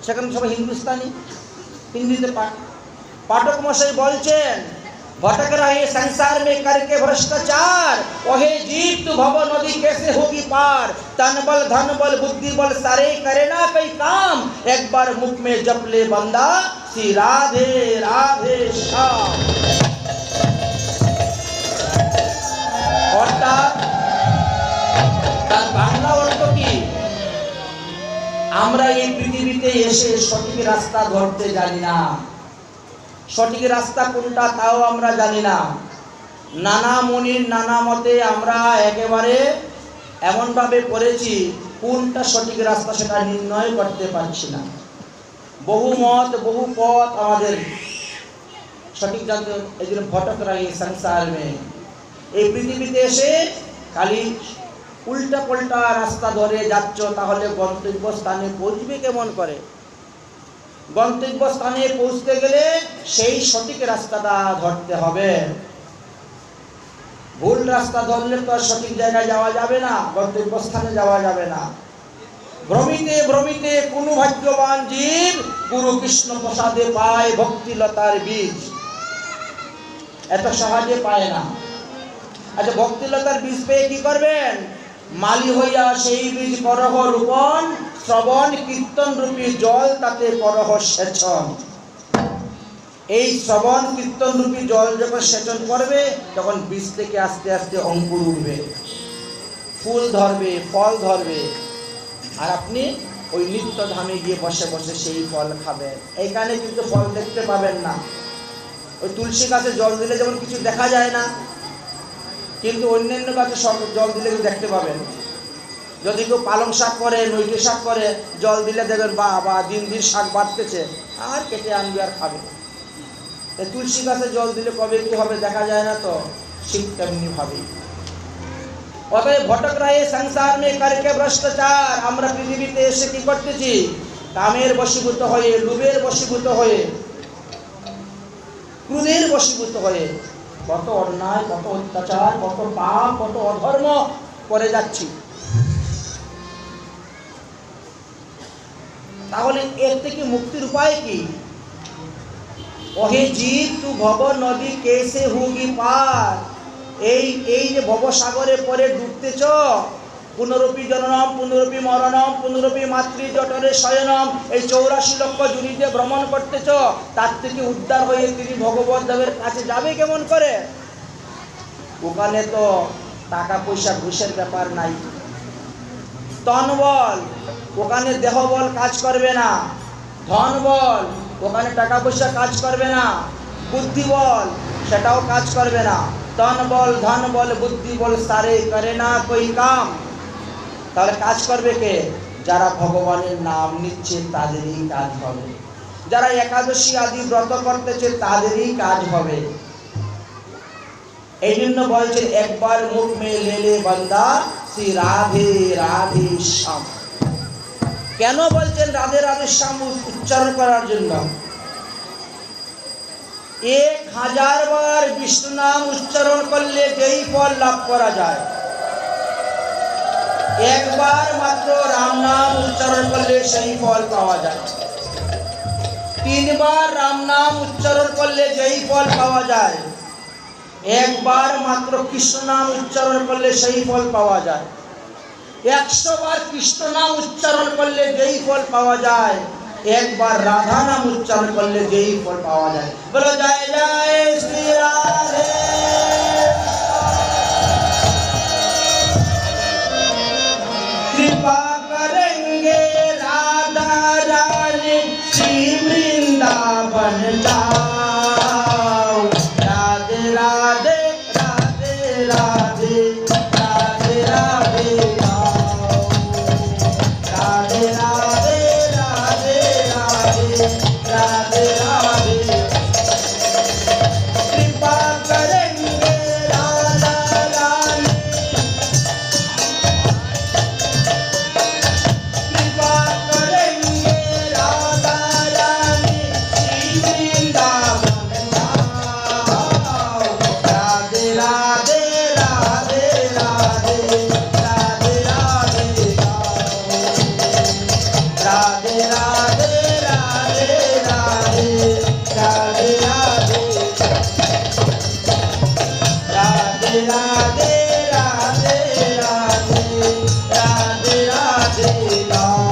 সেখানে সবাই হিন্দুস্তানি, হিন্দিতে পাঠ। পাঠক মশাই বলছেন, भटक रहे संसार में करके भ्रष्टाचार, ओहे जीव तू भव नदी कैसे होगी पार, तन बल धन बल बुद्धि बल सारे करे ना कई काम, एक बार मुख में जप ले बंदा श्री राधे राधे श्याम। অর্থাৎ তার বাংলা অর্থ কি? আমরা এই পৃথিবীতে এসে সঠিক রাস্তা ধরতে জানি না। সঠিক রাস্তা কোনটা তাও আমরা জানি না। নানা মুনির নানা মতে আমরা একেবারে এমনভাবে পড়েছি, কোনটা সঠিক রাস্তা সেটা নির্ণয় করতে পারছি না। বহু মত বহু পথ আমাদের সঠিক জানতে, এই জন্য ভটক রাহি সংসার মে। এই পৃথিবীতে এসে খালি উল্টা পাল্টা রাস্তা ধরে যাচ্ছ, তাহলে গন্তব্যস্থানে পৌঁছবে কেমন করে? গন্তব্যস্থানে পৌঁছতে গেলে সেই সঠিক রাস্তাটা ধরতে হবে। ভুল রাস্তা ধরলে তো আর সঠিক জায়গায় যাওয়া যাবে না, গন্তব্যস্থানে যাওয়া যাবে না। ভ্রমিতে ভ্রমিতে কোন ভাগ্যবান জীব গুরু কৃষ্ণ প্রসাদে পায় ভক্তিলতার বীজ। এত সহজে পায় না। আচ্ছা, ভক্তিলতার বীজ পেয়ে কি করবেন? মালি হইয়া সেই বীজ করহ রোপণ, শ্রবণ কীর্তন রূপী জল তাতে করহ সেচন। এই শ্রবণ কীর্তন রূপী জল যখন সেচন করবে, তখন বীজ থেকে আস্তে আস্তে অঙ্কুর উঠবে, ফুল ধরবে, ফল ধরবে, আর আপনি ওই নিত্য ধামে গিয়ে বসে বসে সেই ফল খাবেন। এইখানে কিন্তু ফল দেখতে পাবেন না। ওই তুলসী গাছে জল দিলে যেমন কিছু দেখা যায় না, কিন্তু অন্যান্য গাছে সব জল দিলে দেখতে পাবেন। যদি কেউ পালং শাক করে, নৈটি শাক করে, জল দিলে দেখবেন বা দিন দিন শাক বাড়তেছে, আর কেটে আনবে আর খাবে। তুলসী গাছে জল দিলে কবে কি হবে দেখা যায় না, তো ঠিক তেমনি ভাবে। অতএব ভটক রাহে সংসার মে করকে ভ্রষ্টাচার। আমরা পৃথিবীতে এসে কি করতেছি? কামের বশীভূত হয়ে, লোভের বশীভূত হয়ে, ক্রোধের বশীভূত হয়ে কত অন্যায়, কত অত্যাচার, কত পাপ, কত অধর্ম করে যাচ্ছি। তাহলে এর থেকে মুক্তির উপায় কি? ওহে জীব তু ভব নদী কেসে হুগি পার, এই যে ভবসাগরে পরে ডুবতেছ, পুনরূপী জননম পুনরূপী মরণম পুনরূপী মাতৃ জঠরে শয়নম, এই 84 লক্ষ জুড়িতে ভ্রমণ করতেছ, তার থেকে উদ্ধার হয়ে তিনি ভগবত দেবের কাছে যাবে কেমন করে? ওখানে তো টাকা পয়সা ঘুষের ব্যাপার নাই, তন বল ওখানে দেহ বল কাজ করবে না, ধন বল ওখানে টাকা পয়সা কাজ করবে না, বুদ্ধি বল সেটাও কাজ করবে না, তন বল ধন বল বুদ্ধি বল সারে করে না কই কাম। তাহলে কাজ করবে কে? যারা ভগবানের নাম নিচ্ছে তাদেরই কাজ হবে, যারা একাদশী আদি ব্রত করতেছে তাদেরই কাজ হবে। এই জন্য বলছেন একবার মুখ মে লেলে বান্দা শ্রী রাধে রাধে শ্যাম। কেন বলছেন রাধে রাধে শ্যাম উচ্চারণ করার জন্য? 1000 বার বিষ্ণু নাম উচ্চারণ করলে যেই ফল লাভ করা যায়, একবার মাত্র রাম নাম উচ্চারণ করলে সেই ফল পাওয়া যায়, 3 বার রাম নাম উচ্চারণ করলে যেই ফল পাওয়া যায়, একবার মাত্র কৃষ্ণ নাম উচ্চারণ করলে সেই ফল পাওয়া যায়, 100 বার কৃষ্ণ নাম উচ্চারণ করলে যেই ফল পাওয়া যায়, একবার রাধা নাম উচ্চারণ করলে যেই ফল পাওয়া যায়। বলো জয় জয় শ্রী রাধে। कृपा करेंगे राधा रानी श्री वृंदावन जाओ, राधे राधे राधे राधे राधे राधे जाओ, राधे राधे राधे राधे राधे राधे। कृपा करेंगे राधा रानी, कृपा करेंगे राधा रानी श्री वृंदावन जाओ, राधे राधे राधे राधे राधे राधे जाओ, राधे राधे राधे राधे राधे राधे, राधे राधे राधे राधे राधे राधे जाओ।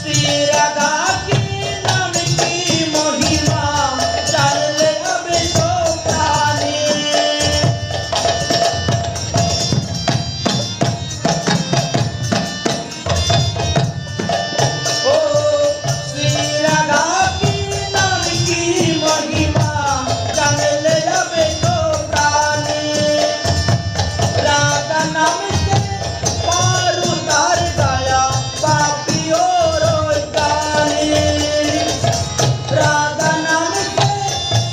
श्री राधा की नाम की महिमा जान ले अब तो प्राणी, ओ श्री राधा की नाम की महिमा जान ले अब तो प्राणी, राधा नाम से पार उतार गया पापियों रोज़गारी, राधा नाम से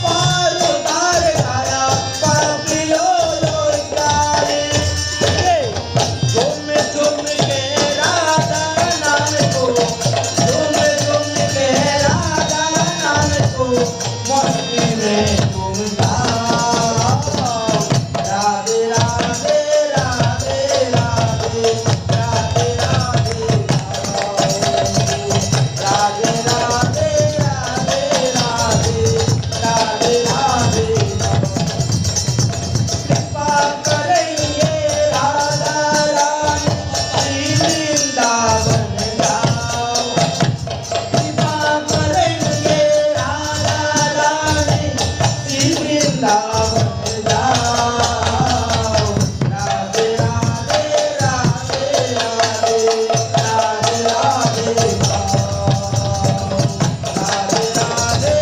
पार उतार गया पापियों रोज़गारी। झूम झूम के राधा नाम को, झूम झूम के राधा नाम को मस्ती में तुम गाओ, राधे राधे राधे राधे राधे राधे जाओ, राधे राधे राधे राधे राधे राधे जाओ। कृपा करेंगे राधा रानी श्री वृंदावन जाओ, कृपा करेंगे राधा रानी श्री वृंदावन जाओ, राधे राधे राधे राधे राधे राधे जाओ, राधे राधे।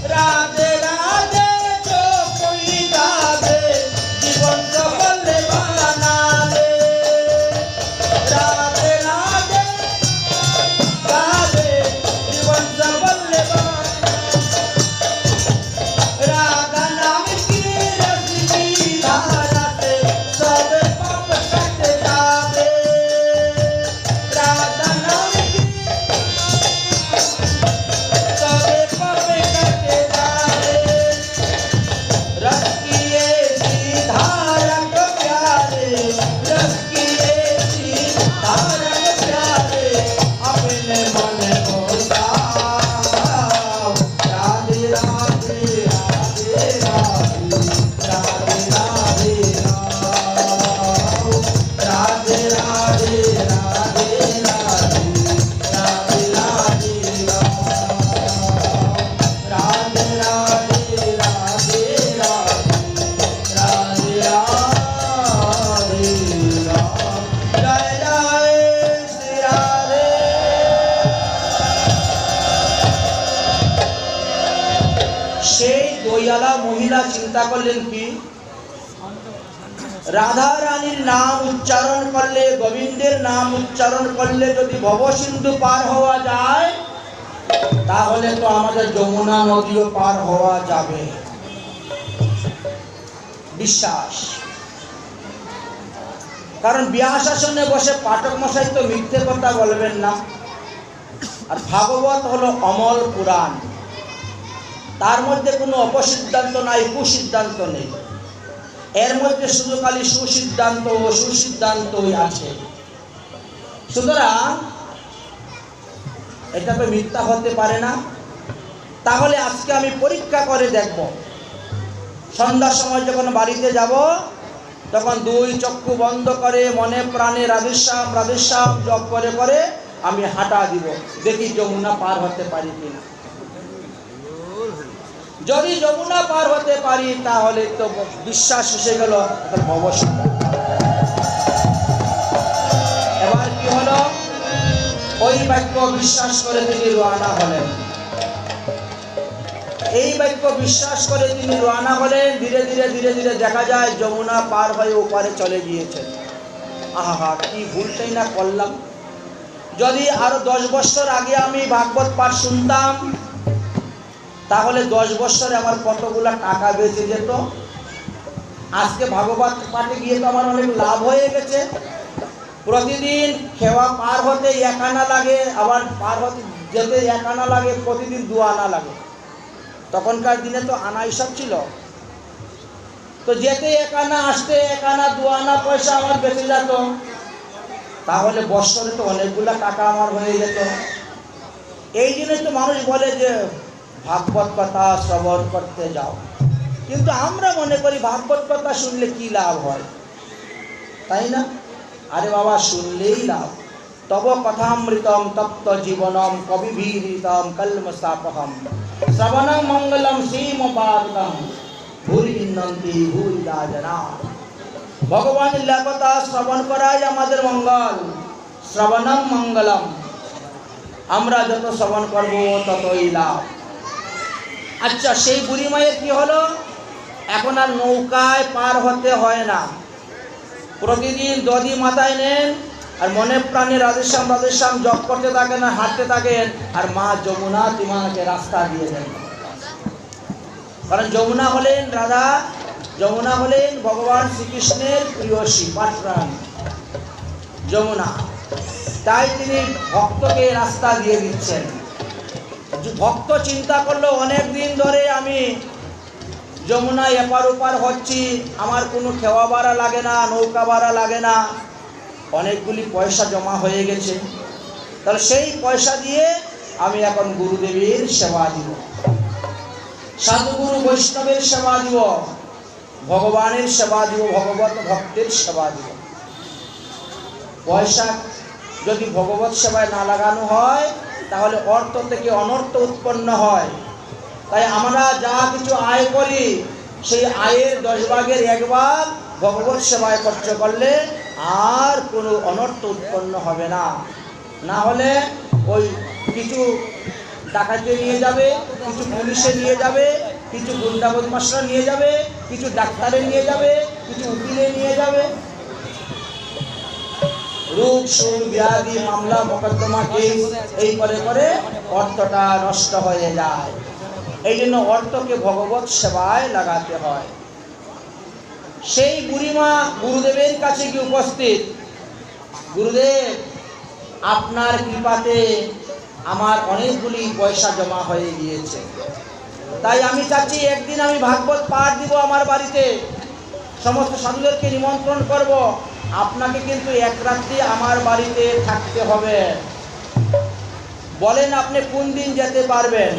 राधे राधे जो कोई गावे जीवन सफल बना ले, राधे राधे गावे जीवन सफल बना, राधा नाम की रस की धारा চিন্তা করলেন কি, রাধা রানীর নাম উচ্চারণ করলে, গোবিন্দের নাম উচ্চারণ করলে যদি ভবসিন্ধু পার হওয়া যায়, তাহলে তো আমাদের যমুনা নদীও পার হওয়া যাবে। বিশ্বাস। কারণ ব্যাস আসনে বসে পাঠক মশাই তো মিথ্যে কথা বলবেন না। আর ভাগবত হলো অমল পুরাণ, তার মধ্যে কোনো অপসিদ্ধান্ত নাই, কুসিদ্ধান্ত নেই। এর মধ্যে শুধু খালি সুসিদ্ধান্ত ও সুসিদ্ধান্তই আছে। সুতরাং এটা তো মিথ্যা হতে পারে না। তাহলে আজকে আমি পরীক্ষা করে দেখব, সন্ধ্যার সময় যখন বাড়িতে যাব তখন দুই চক্ষু বন্ধ করে মনে প্রাণে রাধেশ্যাম রাধেশ্যাম জপ করে করে আমি হাঁটা দিব, দেখি যমুনা পার হতে পারি কিনা। যদি যমুনা পার হতে পারি তাহলে তো বিশ্বাস এসে গেল, অবশ্যই। এবার কি হলো, ওই বাক্য বিশ্বাস করে তিনি রওনা হলেন। এই বাক্য বিশ্বাস করে তিনি রওনা হলেন। ধীরে ধীরে ধীরে ধীরে দেখা যায় যমুনা পার হয়ে ওপারে চলে গিয়েছেন। আহা, কি ভুলটাই না করলাম। যদি আরো 10 বছর আগে আমি ভাগবত পাঠ শুনতাম, তাহলে 10 বছরে আমার কতগুলা টাকা বেঁচে যেত। আজকে ভাগবত পাঠে গিয়ে তো আমার অনেক লাভ হয়ে গেছে। প্রতিদিন খেওয়া পার হতে 1 আনা লাগে, আবার পার হতে যেতে 1 আনা লাগে, প্রতিদিন 2 আনা লাগে। তখনকার দিনে তো আনা হিসাব ছিল। তো যেতে 1 আনা, আসতে 1 আনা, 2 আনা পয়সা আমার বেঁচে যেত। তাহলে বছরে তো অনেকগুলা টাকা আমার হয়ে যেত। এই জন্য তো মানুষ বলে যে ভাগবত কথা শ্রবণ করতে যাও। কিন্তু আমরা মনে করি ভাগবত কথা শুনলে কি লাভ হয়, তাই না? আরে বাবা, শুনলেই লাভ। তব কথামৃতম তপ্ত জীবনম কবিভীরিতম কলমসাপহম শ্রবণং মঙ্গলম শ্রীমপাদম ভূরিনন্তি ভূরিদা জনা। ভগবানের লেখতা শ্রবণ করাই আমাদের মঙ্গল। শ্রবণম মঙ্গলম। আমরা যত শ্রবণ করব ততই লাভ। আচ্ছা, সেই বুড়ি মায়ের কি হলো? এখন আর নৌকায় পার হতে হয় না। প্রতিদিন দধি মাথায় নেন আর মনে প্রাণে রাধেশ্যাম রাধেশ্যাম জপ করতে থাকেন আর হাঁটতে থাকেন, আর মা যমুনা তিমাকে রাস্তা দিয়ে দেন। কারণ যমুনা হলেন রাধা, যমুনা হলেন ভগবান শ্রীকৃষ্ণের প্রিয়সী পাটরান যমুনা। তাই তিনি ভক্তকে রাস্তা দিয়ে দিচ্ছেন। ভক্ত চিন্তা করলো, অনেক দিন ধরে আমি যমুনা এপার ওপার হচ্ছি, আমার কোনো খেওয়া ভাড়া লাগে না, নৌকা ভাড়া লাগে না, অনেকগুলি পয়সা জমা হয়ে গেছে। তাহলে সেই পয়সা দিয়ে আমি এখন গুরুদেবের সেবা দিব, সাধুগুরু বৈষ্ণবের সেবা দিব, ভগবানের সেবা দিব, ভগবত ভক্তের সেবা দিব। পয়সা যদি ভগবত সেবায় না লাগানো হয় তাহলে অর্থ থেকে অনর্থ উৎপন্ন হয়। তাই আমরা যা কিছু আয় করি সেই আয়ের 10 ভাগের 1 ভাগ ভগবত সেবায় খরচ করলে আর কোনো অনর্থ উৎপন্ন হবে না। না হলে ওই কিছু ডাকাতে নিয়ে যাবে, কিছু পুলিশে নিয়ে যাবে, কিছু গুন্ডা বদমাশরা নিয়ে যাবে, কিছু ডাক্তারে নিয়ে যাবে, কিছু উকিলে নিয়ে যাবে। রোগ শোক ব্যাধি মামলা মোকদ্দমা কেস এই করে করে অর্থটা নষ্ট হয়ে যায়। এই জন্য অর্থকে ভগবত সেবায় লাগাতে হয়। সেই বুড়িমা গুরুদেবের কাছে গিয়ে উপস্থিত, গুরুদেব আপনার কৃপাতে আমার অনেকগুলি পয়সা জমা হয়ে গিয়েছে, তাই আমি চাচ্ছি একদিন আমি ভাগবত পাঠ দিব আমার বাড়িতে, সমস্ত সাধুদেরকে নিমন্ত্রণ করব। আপনাকে কিন্তু 1 রাত্রি আমার বাড়িতে থাকতে হবে। বলেন আপনি কোন দিন যেতে পারবেন?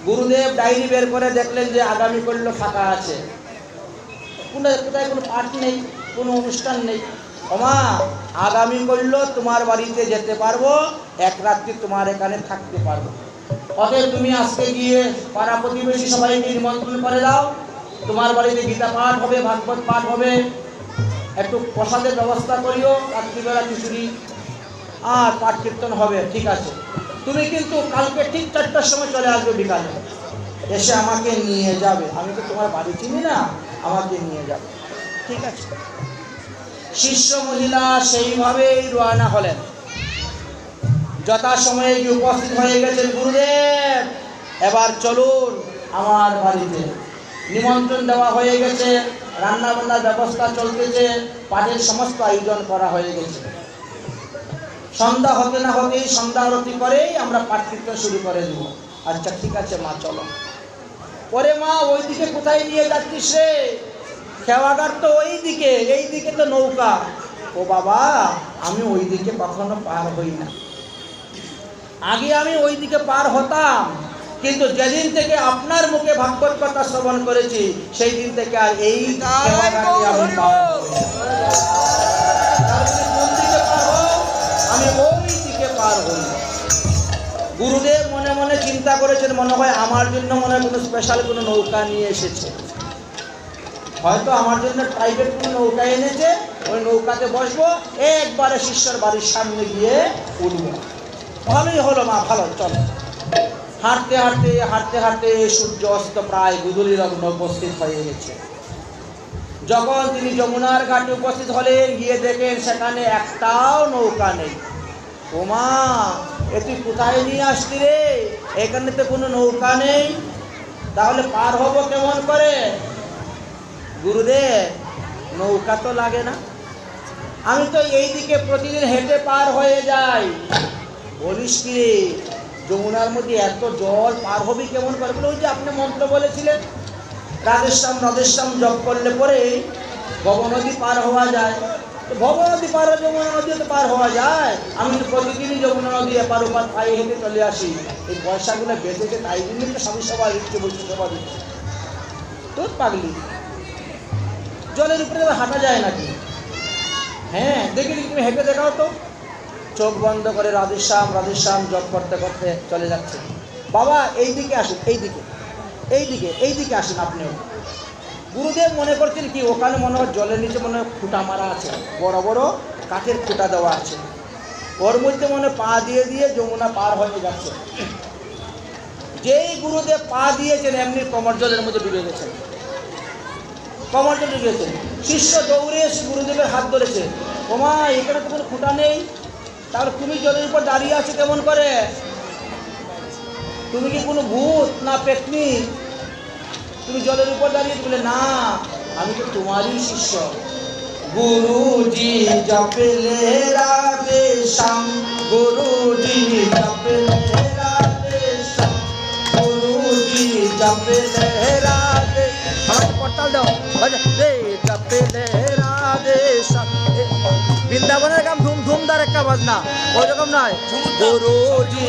গুরুদেব ডায়েরি বের করে দেখলেন যে আগামী কল্য ফাঁকা আছে, কোথায় কোনো পাঠ নেই, কোনো অনুষ্ঠান নেই। ওমা, আগামী কল্য তোমার বাড়িতে যেতে পারবো, 1 রাত্রি তোমার এখানে থাকতে পারবো। অতএব তুমি আজকে গিয়ে পাড়া প্রতিবেশী সবাইকে নিমন্ত্রণ করে দাও, তোমার বাড়িতে গীতা পাঠ হবে, ভাগবত পাঠ হবে, একটু প্রসাদের ব্যবস্থা করিও, রাত্রিবেলা খিচুড়ি আর পাঠ কীর্তন হবে। ঠিক আছে, তুমি কিন্তু কালকে ঠিক 4টার সময় চলে আসবে বিকালে। এসে আমাকে নিয়ে যাবে, আমি তো তোমার বাড়ি চিনি না, আমাকে নিয়ে যাবে। ঠিক আছে। শিষ্য মহিলা সেইভাবেই রওনা হলেন। যথাসময়ে গিয়ে উপস্থিত হয়ে গেছেন, গুরুদেব এবার চলুন আমার বাড়িতে। নিমন্ত্রণ দেওয়া হয়ে গেছে, রান্না বান্নার ব্যবস্থা চলতেছে, পাঠের সমস্ত আয়োজন করা হয়ে গেছে। সন্ধ্যা হতে না হতেই সন্ধ্যা আরতি করেই আমরা পাঠ কীর্তন শুরু করে দেব। আচ্ছা ঠিক আছে মা, চলো। পরে মা, ওইদিকে কোথায় নিয়ে যাচ্ছিস রে? খেওয়াঘাট তো ওই দিকে, এই দিকে তো নৌকা। ও বাবা, আমি ওই দিকে কখনো পার হই না। আগে আমি ওই দিকে পার হতাম, কিন্তু যেদিন থেকে আপনার মুখে ভাগবত কথা শ্রবণ করেছি, সেই দিন থেকে আর এই আমি ওই দিকে পার হই। গুরুদেব মনে মনে চিন্তা করেছেন, মনে হয় আমার জন্য মনে হয় কোনো স্পেশাল কোনো নৌকা নিয়ে এসেছে, হয়তো আমার জন্য প্রাইভেট কোনো নৌকা এনেছে, ওই নৌকাতে বসবো, একবারে শিষ্যর বাড়ির সামনে গিয়ে উঠবো। ভালোই হলো মা, ভালো, চলো। হাঁটতে হাঁটতে হাঁটতে হাঁটতে সূর্য অস্ত প্রায় গুদুলি লগ্ন উপস্থিত হয়ে গেছে। যখন তিনি যমুনার ঘাটে উপস্থিত হলেন, গিয়ে দেখেন সেখানে একটাও নৌকা নেই। ও মা, এ তুই কোথায় নিয়ে আসলি রে? এখানে তো কোনো নৌকা নেই, তাহলে পার হব কেমন করে? গুরুদেব, নৌকা তো লাগে না, আমি তো এই দিকে প্রতিদিন হেঁটে পার হয়ে যাই। বলিস কি রে, যমুনার মধ্যে এত জল, পার হবি কেমন করে? বলে, ওই যে আপনি মন্ত্র বলেছিলেন, রাধেশ্যাম রাধেশ্যাম জপ করলে পরে ভব নদী পার হওয়া যায়। তো ভব নদী পার হয়ে যমুনা নদী তো পার হওয়া যায়। আমি তো প্রতিদিনই যমুনা নদী এপার ওপার পায়ে হেঁটে চলে আসি। এই পয়সাগুলো বেঁচেছে, তাই জন্যই তো স্বামী সভা দিচ্ছে, বলছে সভা দিচ্ছে। তোর পাগলি, জলের উপরে হাঁটা যায় নাকি? হ্যাঁ, দেখি তুমি হেঁটে দেখাও তো। চোখ বন্ধ করে রাধেশ্যাম রাধেশ্যাম জপ করতে করতে চলে যাচ্ছে। বাবা, এই দিকে আসুন, এই দিকে, এই দিকে, এই দিকে আসুন আপনিও। গুরুদেব মনে করছেন কি, ওখানে মনে হয় জলের নিচে মনে হয় খুঁটা মারা আছে, বড় বড় কাঠের খুঁটা দেওয়া আছে, ওর মধ্যে মনে পা দিয়ে দিয়ে যমুনা পার হয়ে যাচ্ছে। যেই গুরুদেব পা দিয়েছেন, এমনি কমর জলের মধ্যে ডুবে গেছেন, কমর জল ডুবে গেছেন। শিষ্য দৌড়ে এসে গুরুদেবের হাত ধরেছে। ওমা, এখানে তো কোনো খুঁটা নেই, তাহলে তুমি জলের উপর দাঁড়িয়ে আছো কেমন করে? তুমি কি কোনো ভূত না পেতনি? তুমি জলের উপর দাঁড়িয়ে? বলে, না, আমি তো তোমারই শিষ্য। গুরুজি জপলে রাধে শ্যাম, গুরুজি জপলে রাধে শ্যাম, গুরুজি জপলে রাধে। আমাকে পড়তাল দাও, জপলে রাধে শ্যাম। বৃন্দাবনের গান ধুম ধুমদার একটা বাজনা, ওই রকম নয়। গুরুজি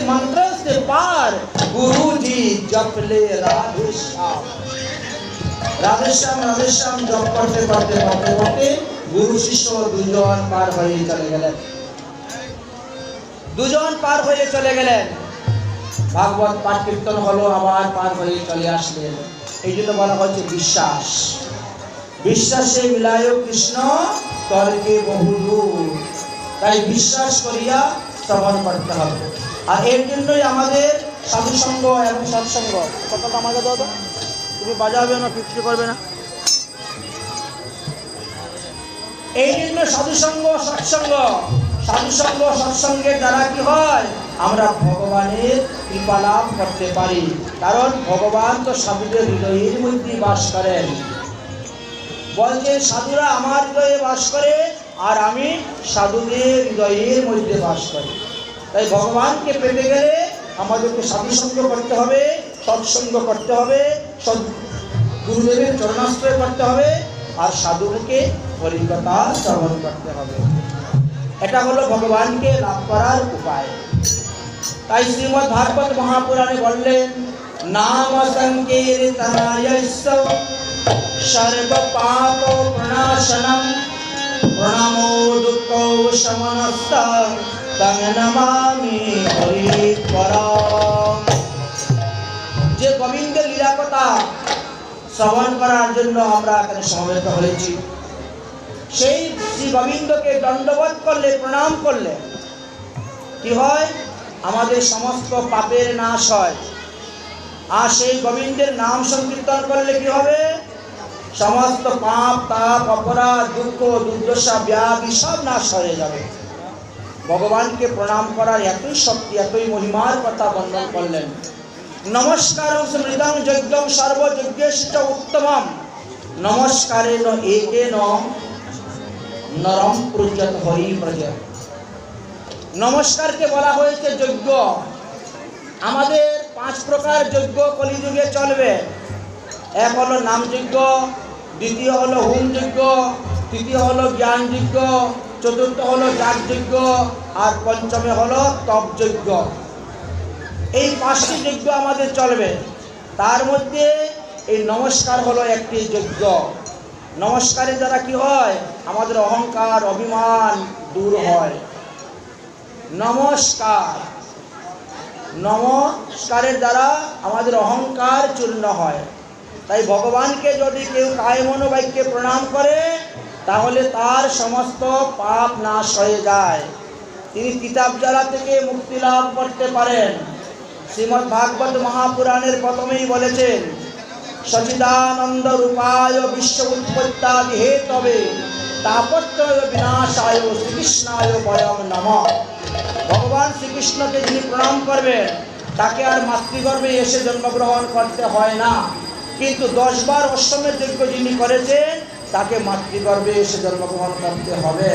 मंत्र से पार, गुरुजी जपले राधेश्याम। राधेश्याम राधेश्याम जप करते करते करते करते गुरु शिष्य दुजन पार হয়ে চলে গেলেন। দুজন পার হয়ে চলে গেলেন। ভাগবত পাঠ কীর্তন হলো, আবার পার হয়ে চলে আসলেন। এই জন্য বলা হচ্ছে বিশ্বাস। বিশ্বাসে মিলায় কৃষ্ণ তর্কে বহুদূর। তাই বিশ্বাস করিয়া শ্রবণ করতে হবে। আর এর জন্যই আমাদের সাধুসঙ্গ এবং সৎসঙ্গ। কথাটা আমাকে দাও তো, তুমি বাজাবে না, বিক্রি করবে না। এই জন্য সাধুসঙ্গ সৎসঙ্গ, সাধুসঙ্গ সৎসঙ্গের দ্বারা কি হয়? আমরা ভগবানের কৃপা লাভ করতে পারি। কারণ ভগবান তো সাধুদের হৃদয়ের মধ্যে বাস করেন। বলছে সাধুরা আমার হৃদয়ে বাস করে, আর আমি সাধুদের হৃদয়ের মধ্যে বাস করি। তাই ভগবানকে পেতে গেলে আমাদেরকে সাধুসঙ্গ করতে হবে, সৎসঙ্গ করতে হবে, গুরুদেবের চরণাশ্রয় করতে হবে, আর সাধুকে হরিকথা শ্রবণ করতে হবে। এটা হলো ভগবানকে লাভ করার উপায়। তাই শ্রীমদ্ ভাগবত মহাপুরাণে বললেন, নাম সংকীর্তনায়স্য সর্ব পাপ প্রণাশনম প্রণামো দুঃখ শমনস্য তং নমামি হরিপরম। যে গোবিন্দের লীলা কথা শ্রবণ করার জন্য আমরা এখানে সমবেত হয়েছি, সেই শ্রী গোবিন্দকে দণ্ডবোধ করলে, প্রণাম করলে কি হয়? আমাদের সমস্ত পাপের নাশ হয়। আর সেই গোবিন্দের নাম সংকীর্তন করলে কি হবে? সমস্ত পাপ, তাপ, অপরাধ, দুঃখ, দুর্দশা, ব্যাধি সব নাশ হয়ে যাবে। ভগবানকে প্রণাম করার এতই শক্তি, এতই মহিমার কথা বর্ণন করলেন। নমস্কারং স্মৃতং যজ্ঞং সর্বযজ্ঞেশ্চ উত্তমম নমস্কারেণ একেন নরম প্রজ্যত হরি প্রজা। নমস্কারকে বলা হয়েছে যজ্ঞ। আমাদের 5 প্রকার যজ্ঞ কলিযুগে চলবে। এক হলো নাম যজ্ঞ, দ্বিতীয় হলো হোম যজ্ঞ, তৃতীয় হলো জ্ঞান যজ্ঞ, চতুর্থ হলো যাগ যজ্ঞ, আর পঞ্চমে হলো তপ যজ্ঞ। এই 5টি যজ্ঞ আমাদের চলবে। তার মধ্যে এই নমস্কার হলো একটি যজ্ঞ। নমস্কারের দ্বারা কি হয়? আমাদের অহংকার, অভিমান দূর হয়। নমস্কারের দ্বারা আমাদের অহংকার চূর্ণ হয়। তাই ভগবানকে যদি কেউ কায় মনোবাক্যে প্রণাম করে, তাহলে তার সমস্ত পাপ নাশ হয়ে যায়। তিনি কিতাব জ্বালা থেকে মুক্তি লাভ করতে পারেন। শ্রীমদ্ ভাগবত মহাপুরাণের প্রথমেই বলেছেন, সচিদানন্দ রূপায় বিশ্ব উৎপত্তাদি হেতবে তাপত্রয় বিনাশায় শ্রীকৃষ্ণায় বয়ং নমঃ। ভগবান শ্রীকৃষ্ণকে যিনি প্রণাম করবেন, তাকে আর মাতৃগর্ভে এসে জন্মগ্রহণ করতে হয় না। কিন্তু 10 বার অশ্বমেধ যজ্ঞ যিনি করেছেন, তাকে মাতৃগর্ভে এসে জন্মগ্রহণ করতে হবে।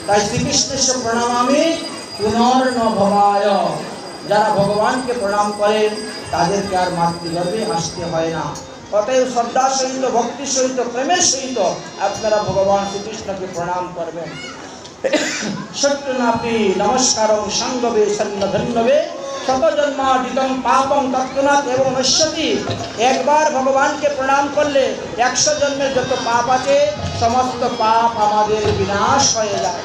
তাই শ্রীকৃষ্ণস্য প্রণামামি পুনর্ন ভবায়। যারা ভগবানকে প্রণাম করেন, তাদেরকে আর মাতৃগর্ভে আসতে হয় না। অতএব শ্রদ্ধার সহিত, ভক্তির সহিত, প্রেমের সহিত আপনারা ভগবান শ্রীকৃষ্ণকে প্রণাম করবেন। সত্যনাপি নমস্কারং সাঙ্গবে সন্নধন্যবে শতজন্মাদিতং পাপং তৎক্ষণাৎ এবং নশ্যতি। একবার ভগবানকে প্রণাম করলে 100 জন্মের যত পাপ আছে, সমস্ত পাপ আমাদের বিনাশ হয়ে যায়।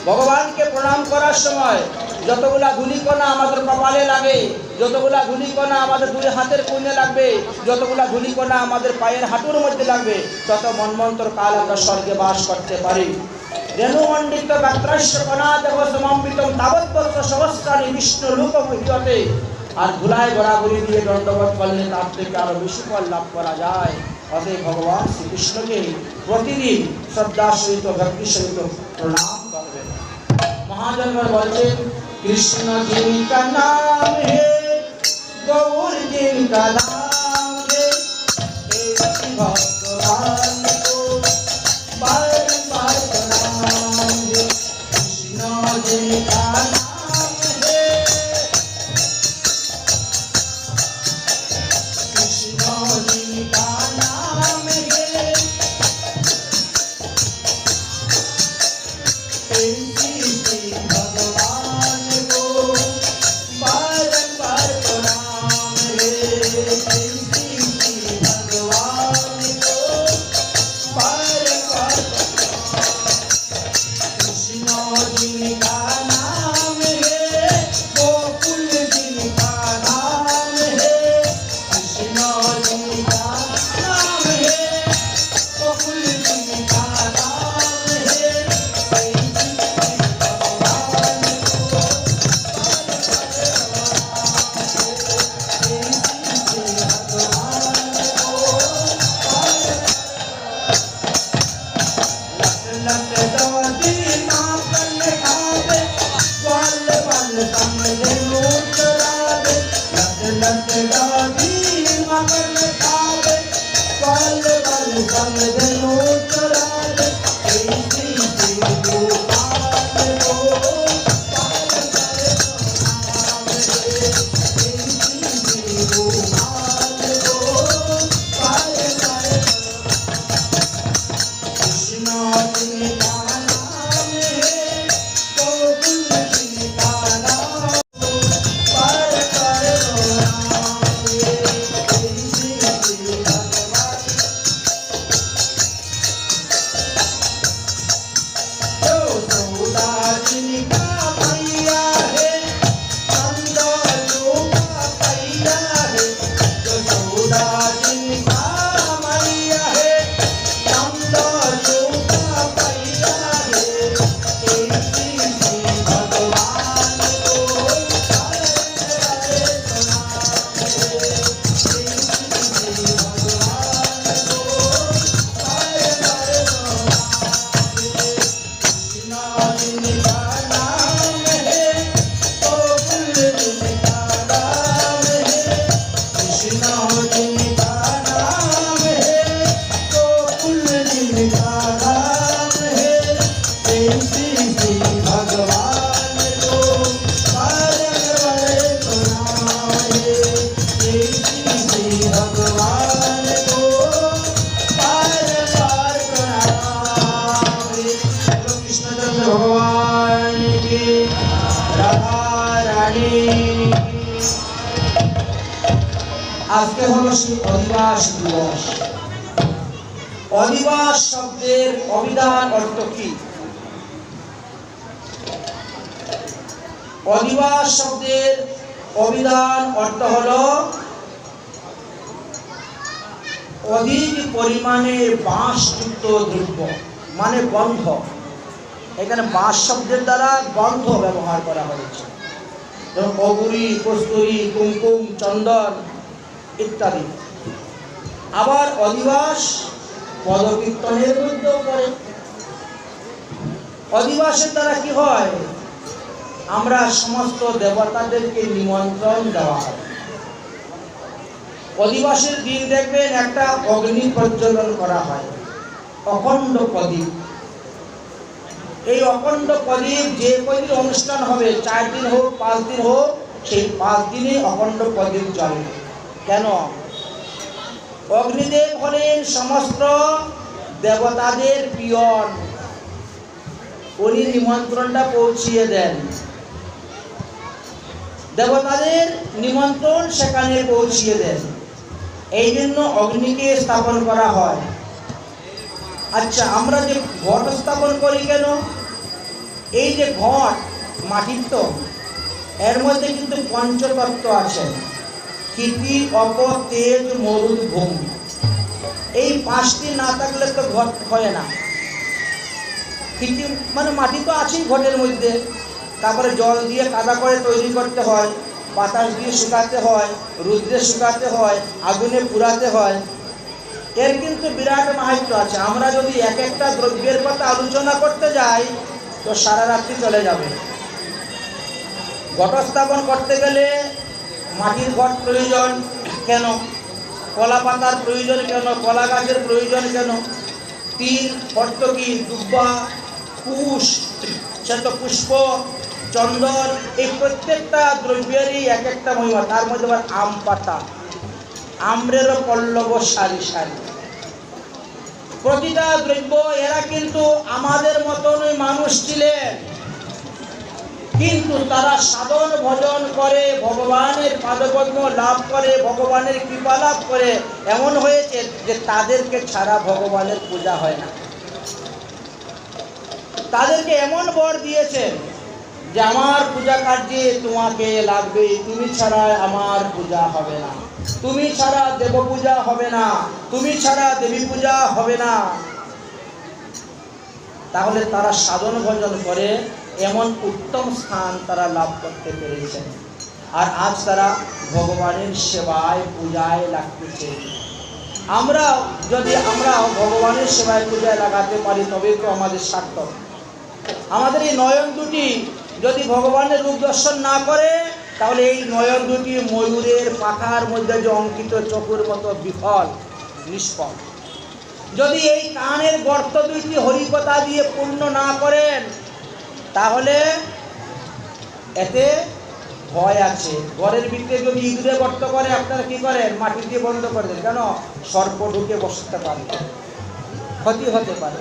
ভগবানকে প্রণাম করার সময় যতগুলা ধূলিকণা আমাদের কপালে লাগে, যতগুলা ধূলিকণা আমাদের 2 হাতের কোণে লাগবে, যতগুলা ধূলিকণা আমাদের পায়ের হাঁটুর মধ্যে লাগবে, তত মন্বন্তর কাল আমরা স্বর্গে বাস করতে পারি। রেণুমণ্ডিত গাত্রাস্য কণাদেহ সমম্বিতং তাবৎবর্ষ সহস্রাণি বিষ্ণু লোকমহিয়তে। আর ধুলায় গড়াগড়ি দিয়ে দণ্ডবোধ করলে তার থেকে আরো বেশি ফল লাভ করা যায়। অতএব ভগবান শ্রীকৃষ্ণকে প্রতিদিন শ্রদ্ধার সহিত, ভক্তির সহিত প্রণাম করবেন। মহাজনগণ বলছেন, কৃষ্ণ জিনকা নাম হে, গৌর জিনকা নাম হে, এই ভগবান কো বার বার প্রণাম হে। কৃষ্ণ জিনকা নাম হে, কৃষ্ণ জিনকা নাম হে, भगवान को बार बार प्रणाम रे। भगवान को আজকে হলো সেই অধিবাস দিবস। অধিবাস শব্দের অভিধান অর্থ কি? অধিবাস শব্দের অভিধান অর্থ হলো অধিক পরিমাণে বাঁশযুক্ত দ্রব্য, মানে গন্ধ। এখানে বাঁশ শব্দের দ্বারা গন্ধ ব্যবহার করা হয়েছে, যেমন অগুরি, কস্তুরী, কুমকুম, চন্দন ইত্যাদি। আবার অধিবাস পদকীর্তনের মধ্যেও পড়ে। অধিবাসের দ্বারা কি হয়? আমরা সমস্ত দেবতাদেরকে নিমন্ত্রণ দেওয়া হয়। অধিবাসের দিন দেখবেন একটা অগ্নি প্রজ্বলন করা হয়, অখণ্ড প্রদীপ। এই অখণ্ড প্রদীপ যে কয়দিন অনুষ্ঠান হবে, 4 দিন হোক 5 দিন হোক, সেই 5 দিনে অখণ্ড প্রদীপ জ্বলে। কেন? অগ্নিদেব হলেন সমস্ত দেবতাদের পিয়ন, উনি নিমন্ত্রণটা পৌঁছিয়ে দেন। দেবতাদের নিমন্ত্রণ সেখানে পৌঁছিয়ে দেন, এই জন্য অগ্নিকে স্থাপন করা হয়। আচ্ছা, আমরা যে ঘট স্থাপন করি কেন? এই যে ঘট মাটির, তো এর মধ্যে কিন্তু পঞ্চতত্ত্ব আছে, ক্ষিতি, অপ, তেজ, মরুদ, ভূম। এই 5টি না থাকলে তো ঘট হয় না। ক্ষিতি মানে মাটি তো আছেই ঘটের মধ্যে, তারপরে জল দিয়ে কাদা করে তৈরি করতে হয়, বাতাস দিয়ে শুকাতে হয়, রুদ্রে শুকাতে হয়, আগুনে পুড়াতে হয়। এর কিন্তু বিরাট মাহাত্ম্য আছে। আমরা যদি এক একটা দ্রব্যের কথা আলোচনা করতে যাই তো সারা রাত্রি চলে যাবে। ঘট স্থাপন করতে গেলে মাটির ঘট প্রয়োজন কেন? কলা পাতার প্রয়োজন কেন? কলা গাছের প্রয়োজন কেন? তিল, হর্তকি, দুব্বা, কুশ, পুষ্প, চন্দন, এই প্রত্যেকটা দ্রব্যেরই এক একটা মহিমা। তার মধ্যে আবার আম পাতা, আম্রেরও পল্লব সারি সারি। প্রতিটা দ্রব্য, এরা কিন্তু আমাদের মতনই মানুষ ছিলেন, কিন্তু তারা সাধন ভজন করে ভগবানের পাদপদ্ম লাভ করে, ভগবানের কৃপা লাভ করে। এমন হয়েছে যে তাদেরকে ছাড়া ভগবানের পূজা হয় না। তাদেরকে এমন বর দিয়েছেন যে আমার পূজা কার্যে তোমাকে লাগবে, তুমি ছাড়া আমার পূজা হবে না, তুমি ছাড়া দেব পূজা হবে না, তুমি ছাড়া দেবী পূজা হবে না। তাহলে তারা সাধন ভজন করে এমন উত্তম স্থান তারা লাভ করতে পেরেছেন। আর আজ তারা ভগবানের সেবায় পূজায় লাগতেছে। আমরা যদি ভগবানের সেবায় পূজায় লাগাতে পারি তবে তো আমাদের সার্থক। আমাদের এই নয়ন দুটি যদি ভগবানের রূপ দর্শন না করে, তাহলে এই নয়ন দুটি ময়ূরের পাখার মধ্যে যে অঙ্কিত চকুর মতো বিফল, নিষ্ফল। যদি এই কানের গর্ত দুইটি হরিকথা দিয়ে পূর্ণ না করেন, তাহলে এতে ভয় আছে। ঘরের ভিতরে যদি ইঁদুরে গর্ত করে, আপনারা কি করেন? মাটি দিয়ে বন্ধ করে দেন। কেন? সর্প ঢুকে বসতে পারে, ক্ষতি হতে পারে।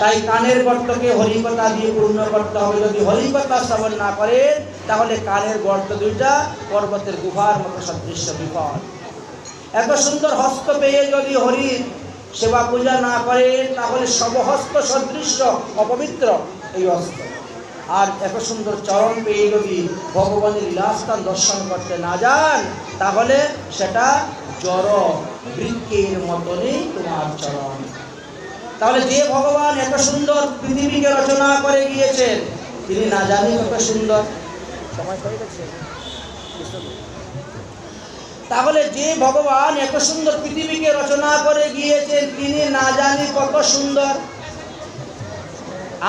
তাই কানের গর্তকে হরিকথা দিয়ে পূর্ণ করতে হবে। যদি হরিকথা শ্রবণ না করেন, তাহলে কানের গর্ত দুইটা পর্বতের গুহার মতো সদৃশ্য, বিপদ। এত সুন্দর হস্ত পেয়ে যদি হরি সেবা পূজা না করেন, তাহলে সবহস্ত সদৃশ্য অপবিত্র এই হস্ত। আর এত সুন্দর চরণ পেয়ে যদি ভগবানের লীলাস্থান দর্শন করতে না যান, তাহলে সেটা জড় বৃক্ষের মতনই তোমার চরণ। তাহলে যে ভগবান এত সুন্দর পৃথিবীকে রচনা করে গিয়েছেন, তিনি না জানি কত সুন্দর। সময় হয়ে গেছে। তাহলে যে ভগবান এত সুন্দর পৃথিবীকে রচনা করে গিয়েছেন, তিনি না জানি কত সুন্দর।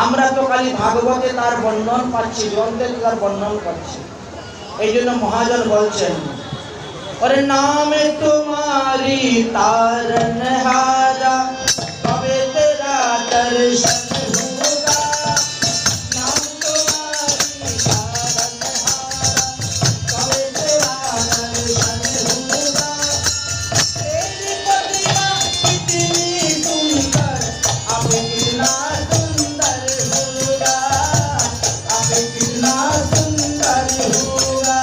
আমরা তো খালি ভাগবতে তার বর্ণন পাচ্ছি, গ্রন্থে তার বর্ণন পাচ্ছি। এই জন্য মহাজন বলছেন, অরে নামে তোমারি তারন হারা, কবে তেরা দর্শন হোগা। নাম তোমারি তারন হারা, কবে তেরা দর্শন হোগা। तेरी प्रतिमा कितनी सुंदर, अब कितना सुंदर होगा, अब कितना सुंदर होगा।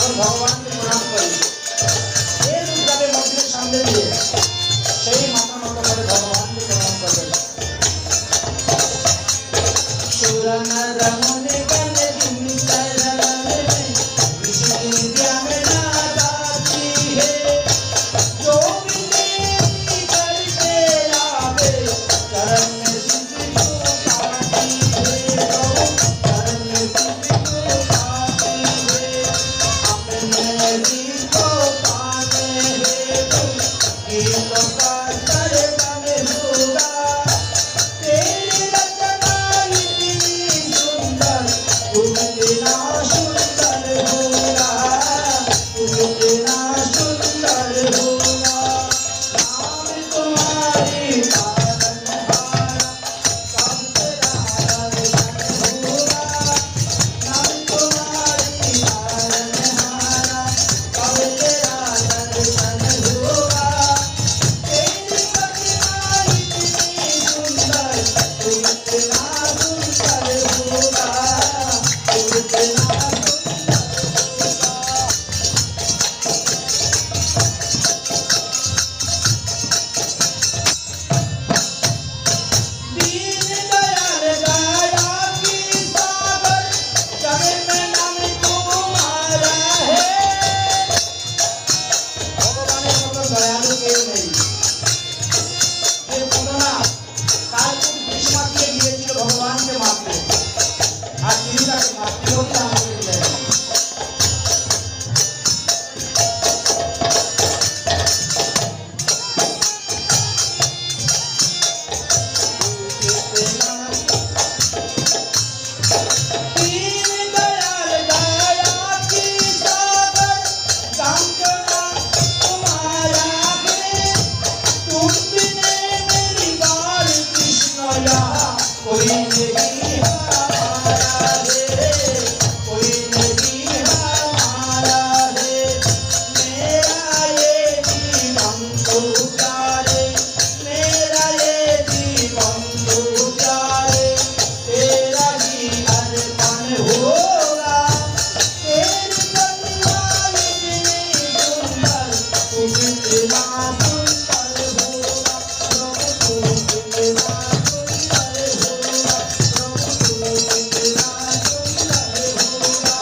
তখন ভগবানকে প্রণাম করি, এই রূপটাকে মন্দিরের সামনে দিয়ে সেই মাথা নত করে ভগবানকে প্রণাম করবেন। সুরানা রমনে গনে দিনতা রমনে ইসকি দিয়া মে না দাতি হে जो मिले करते आवे चरण में सिद्धि को पाती है, चरण में सिद्धि को पाती है, अपने दिल को पाने है गीतों का सरगम होगा, तेरी रचना इतनी सुंदर तुम इतना सुंदर होगा, तुम इतना सुंदर होगा, नाम तुम्हारी पालनहारा कब तेरा दर्शन होगा, नाम तुम्हारी पालनहारा कब तेरा दर्शन होगा, तेरी प्रतिमा इतनी सुंदर तुम इतना सुंदर होगा, तुम इतना सुंदर होगा। दीन दयाल दया की सागर जग में नाम तुम्हारा है। ভগবানের মতো দয়ালু কেউ নেই। এর তুলনা কালকুট বিষ মাখিয়ে গিয়েছিল ভগবানকে মারতে, আর তিনি তাকে মাতৃভক্তি দান করে দিলেন। दीन दयाल दया की सागर गंगा तुम्हारा है, तुम बिने मेरी बाल कृष्ण यहाँ कोई नहीं हमारा है, कोई नहीं हमारा है, मेरा ये जीवन तो प्यारे, मेरा ये जीवन तो प्यारे, तेरा ही अर्पण होगा, तेरी करुणा इतनी सुंदर तुम इतना सुंदर होगा, प्रभु तुम इतना सुंदर होगा, प्रभु तुम इतना सुंदर होगा।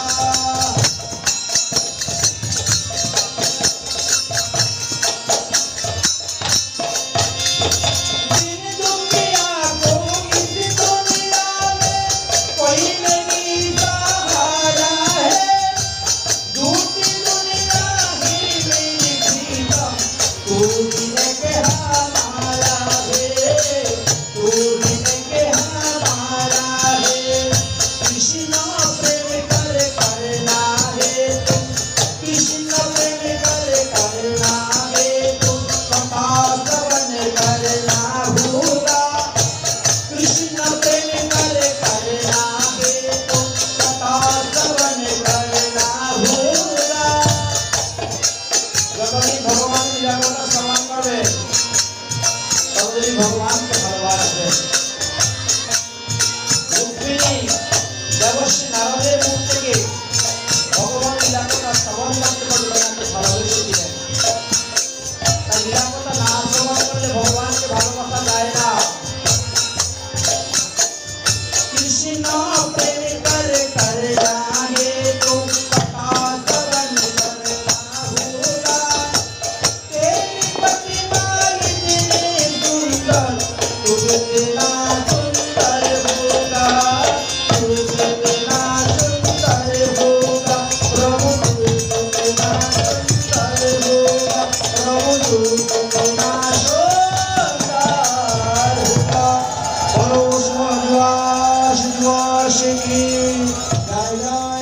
जिन दुखिया को इस दुनिया में कोई नहीं सहारा है, झूठी दुनिया ही मेरी प्रीतम तू ही एक हमारा है, तू ही एक हमारा है, कृष्ण प्रेम कर करना है तुम, कृष्ण प्रेम कर करना है तुम, कथा श्रवण करना होगा, कृष्ण प्रेम कर करना है तुम, कथा श्रवण करना होगा। যতদিন ভগবান লীলাকথা শ্রবণ করবে ততদিন ভগবানকে ভালোবাসবে। রুক্মিণী দেবশ্রী নারদের মুখ থেকে ভগবান লীলাকথা শ্রবণ করতে ভগবানকে ভালোবেসেছিলেন। তাই লীলাকথা না শ্রবণ করলে ভগবানকে ভালোবাসা যায় না। कृष्ण प्रेम कर करना है तुम, कथा श्रवण करना होगा, तेरी प्रतिमा इतनी सुंदर तुम इतना सुंदर होगा, तुम इतना सुंदर होगा, प्रभु तुम इतना सुंदर होगा, प्रभु तुम इतना सुंदर होगा। बोलो शिवाश की जय जय।